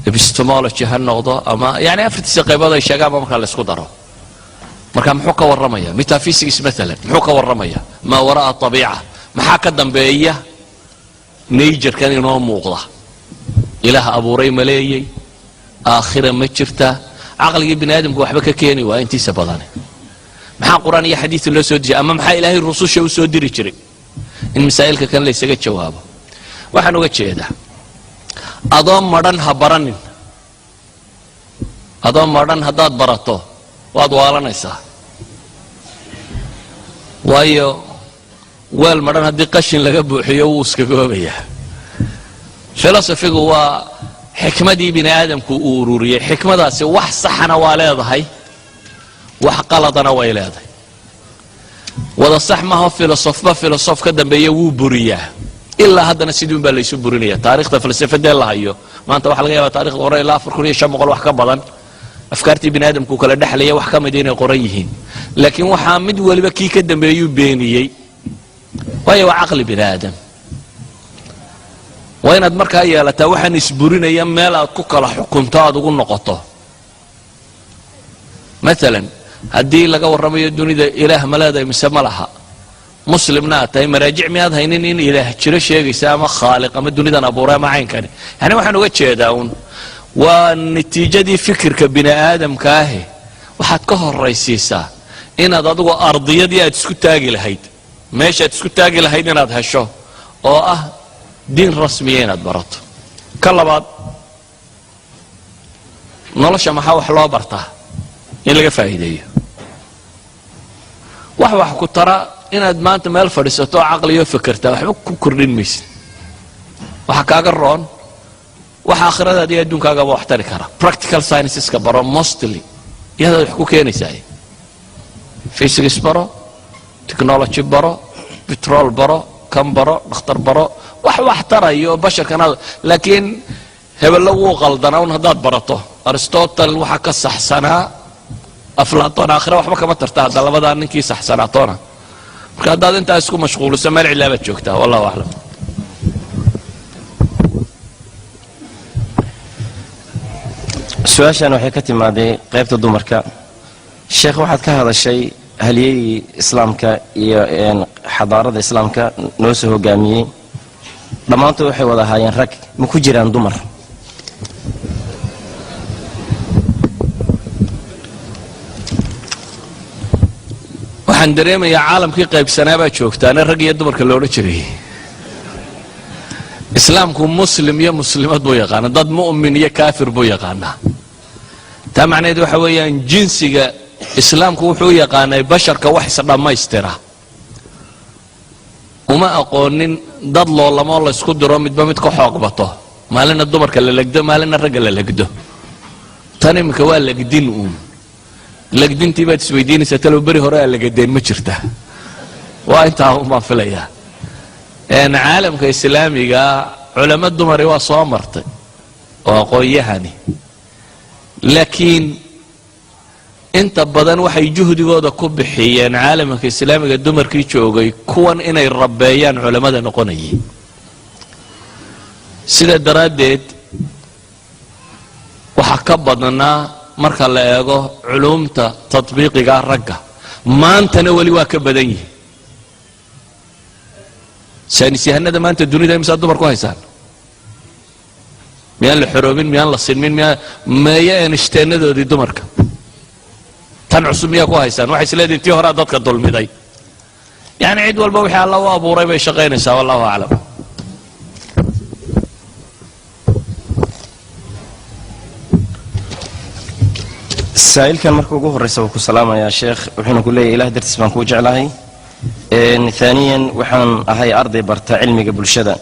epistemology هالنقضة أما يعني أفرتي سقيبات يشاقا بمركا الله يسكو داره مركا محوكا والرمية ميتافيسيكس مثلا محوكا والرمية ما وراء الطبيعة محاكا دنبئية نيجر كان ينوم موقضة إله أبو ري ملايي آخرا ما جرتا عقل ابن آدم وحبك كيني وأنتي سبغاني محا قرآن يا حديث الله سودجي أما محا إلهي الرسول شو سودري جري in masaa'ilka kan la isaga jawaabo waxaan uga jeedaa adoo madhan ha baranin adoo madhan haddaad barato waad waalanaysaa waayo weel madhan haddii qashin laga buuxiyo wuu iskagoobayaa filosofigu waa xikmadii bini aadamku uu ururiyey xikmadaasi wax saxana waa leedahay wax qaladana way leedahay wada sax maaha filosof ka dambeeya wuu buriyaa ilaa haddana siduun baa laysu burinaya taariikhda falsafadee la hayo maanta waxaa laga yaabaa taarikhda hore ilaa 4500 wax ka badan afkaartii bini aadamku kala dhexlaya wax ka mid inay qoran yihiin laakiin waxaa mid waliba kii ka dambeeyuu beeniyey waayo waa caqli bini aadam waa inaad markaa yeelataa waxaan isburinaya meel aad ku kala xukunto aad ugu noqoto maalan haddii laga warramayo dunida ilaah ma leedahay mise ma laha muslimna aad tahay maraajic miyaad haynin in ilaah jiro sheegaysa ama khaaliq ama dunidan abuuray ama caynkani yani waxaan uga jeedaa uun waa natiijadii fikirka bini aadamka ahe waxaad ka horaysiisaa inaad adigu ardiyadii aad isku taagi lahayd meeshaad isku taagi lahayd inaad hesho oo ah diin rasmiya inaad barato ka labaad nolosha maxaa wax loo bartaa in laga faa'iideeyo wax ku tara inaad maanta meel fadhiisato oo caqliyo fikirtaa waxba ku kordhin maysid waxa kaaga roon waxa aakhiradaada iyo adduunkaagaba wax tari kara practical scienceska baro mostly iyadaad wax ku keenaysaa physics baro technology baro petrol baro kan baro dhakhtar baro wax tarayo basharkana laakiin hebelo wuu qaldanaa un haddaad barato aristotle waxa ka saxsanaa aflaatoon aakhira waxba kama tarta hadda labadaa ninkii saxsanaatoona marka haddaad intaa isku mashquuliso meel cilaabaad joogtaa wallahu aclam su-aashan waxay ka timaaday qaybta dumarka sheekh waxaad ka hadashay halyeeyii islaamka iyo xadaarada islaamka noo soo hogaamiyey dhammaantood waxay wada ahaayeen rag ma ku jiraan dumar waxaan dareemayaa caalamkii qaybsanaabaa joogtaana rag iyo dumarka loodhan jiray islaamku muslim iyo muslimad buu yaqaana dad mu'min iyo kaafir buu yaqaanaa taa macnaheed waxa weeyaan jinsiga islaamku wuxuu yaqaanay basharka wax isdhammaystira uma aqoonin dad loolamoo la isku diro midba mid ka xoog bato maalina dumarka la legdo maalina ragga la legdo tan iminka waa legdin uun legdintii baad isweydiinaysaa talow beri hore aa lagadeen ma jirta waa intaa umaan filayaa caalamka islaamiga culamo dumari waa soo martay oo aqoon-yahani laakiin inta badan waxay juhdigooda ku bixiyeen caalamka islaamiga dumarkii joogay kuwan inay rabeeyaan culamada noqonayay sida daraaddeed waxaa ka badnaa marka la eego culumta tatbiiqiga ragga maantana weli waa ka badan yihi saynis yahanada maanta dunida imsaa dumar ku haysaan miyaan la xoroobin miyaan la sinmin meeya enishtaanadoodii dumarka tan cusub miyaa ku haysaan waxay isleedihin tii horaa dadka dulmiday yani cid walba wixii alla u abuuray bay shaqaynaysaa wallahu aclam saa'ilkan marka ugu horreysa wuu ku salaamayaa sheekh wuxuuna ku leeyahay ilaah dartiis baan kuu jeclahay ثانيا waxaan ahay arday barta cilmiga bulshada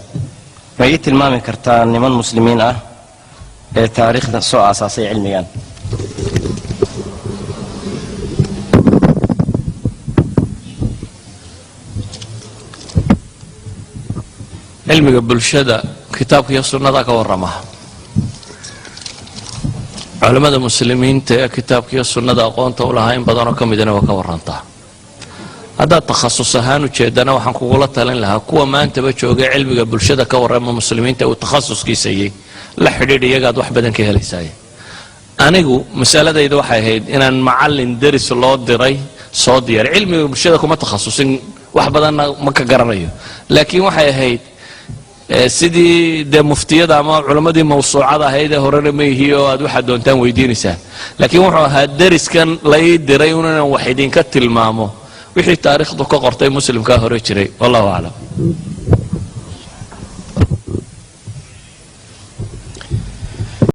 ma ii tilmaami kartaa niman muslimiin ah ee taariikhda soo aasaasay cilmigan cilmiga bulshada kitaabka iyo sunnada ka warrama culimada muslimiinta ee kitaabka iyo sunnada aqoonta u lahaa in badanoo ka midana waa ka warrantaa haddaad takhasus ahaan u jeedana waxaan kugula talin lahaa kuwa maantaba joogay cilmiga bulshada ka warrama muslimiinta uu takhasuskiisayey la xidhiidh iyagaad wax badan ka helaysaaye anigu masaladayda waxay ahayd inaan macallin deris loo diray soo diyaaray cilmiga bulshada kuma takhasusin wax badanna ma ka garanayo laakiin waxay ahayd sidii dee muftiyada ama culammadii mawsuucada ahayd ee horena ma yihi oo aad waxaad doontaan weydiinaysaan laakiin wuxuu ahaa deriskan la ii diray inaan wax idinka tilmaamo wixii taariikhdu ka qortay muslimkaa hore jiray wallahu aclam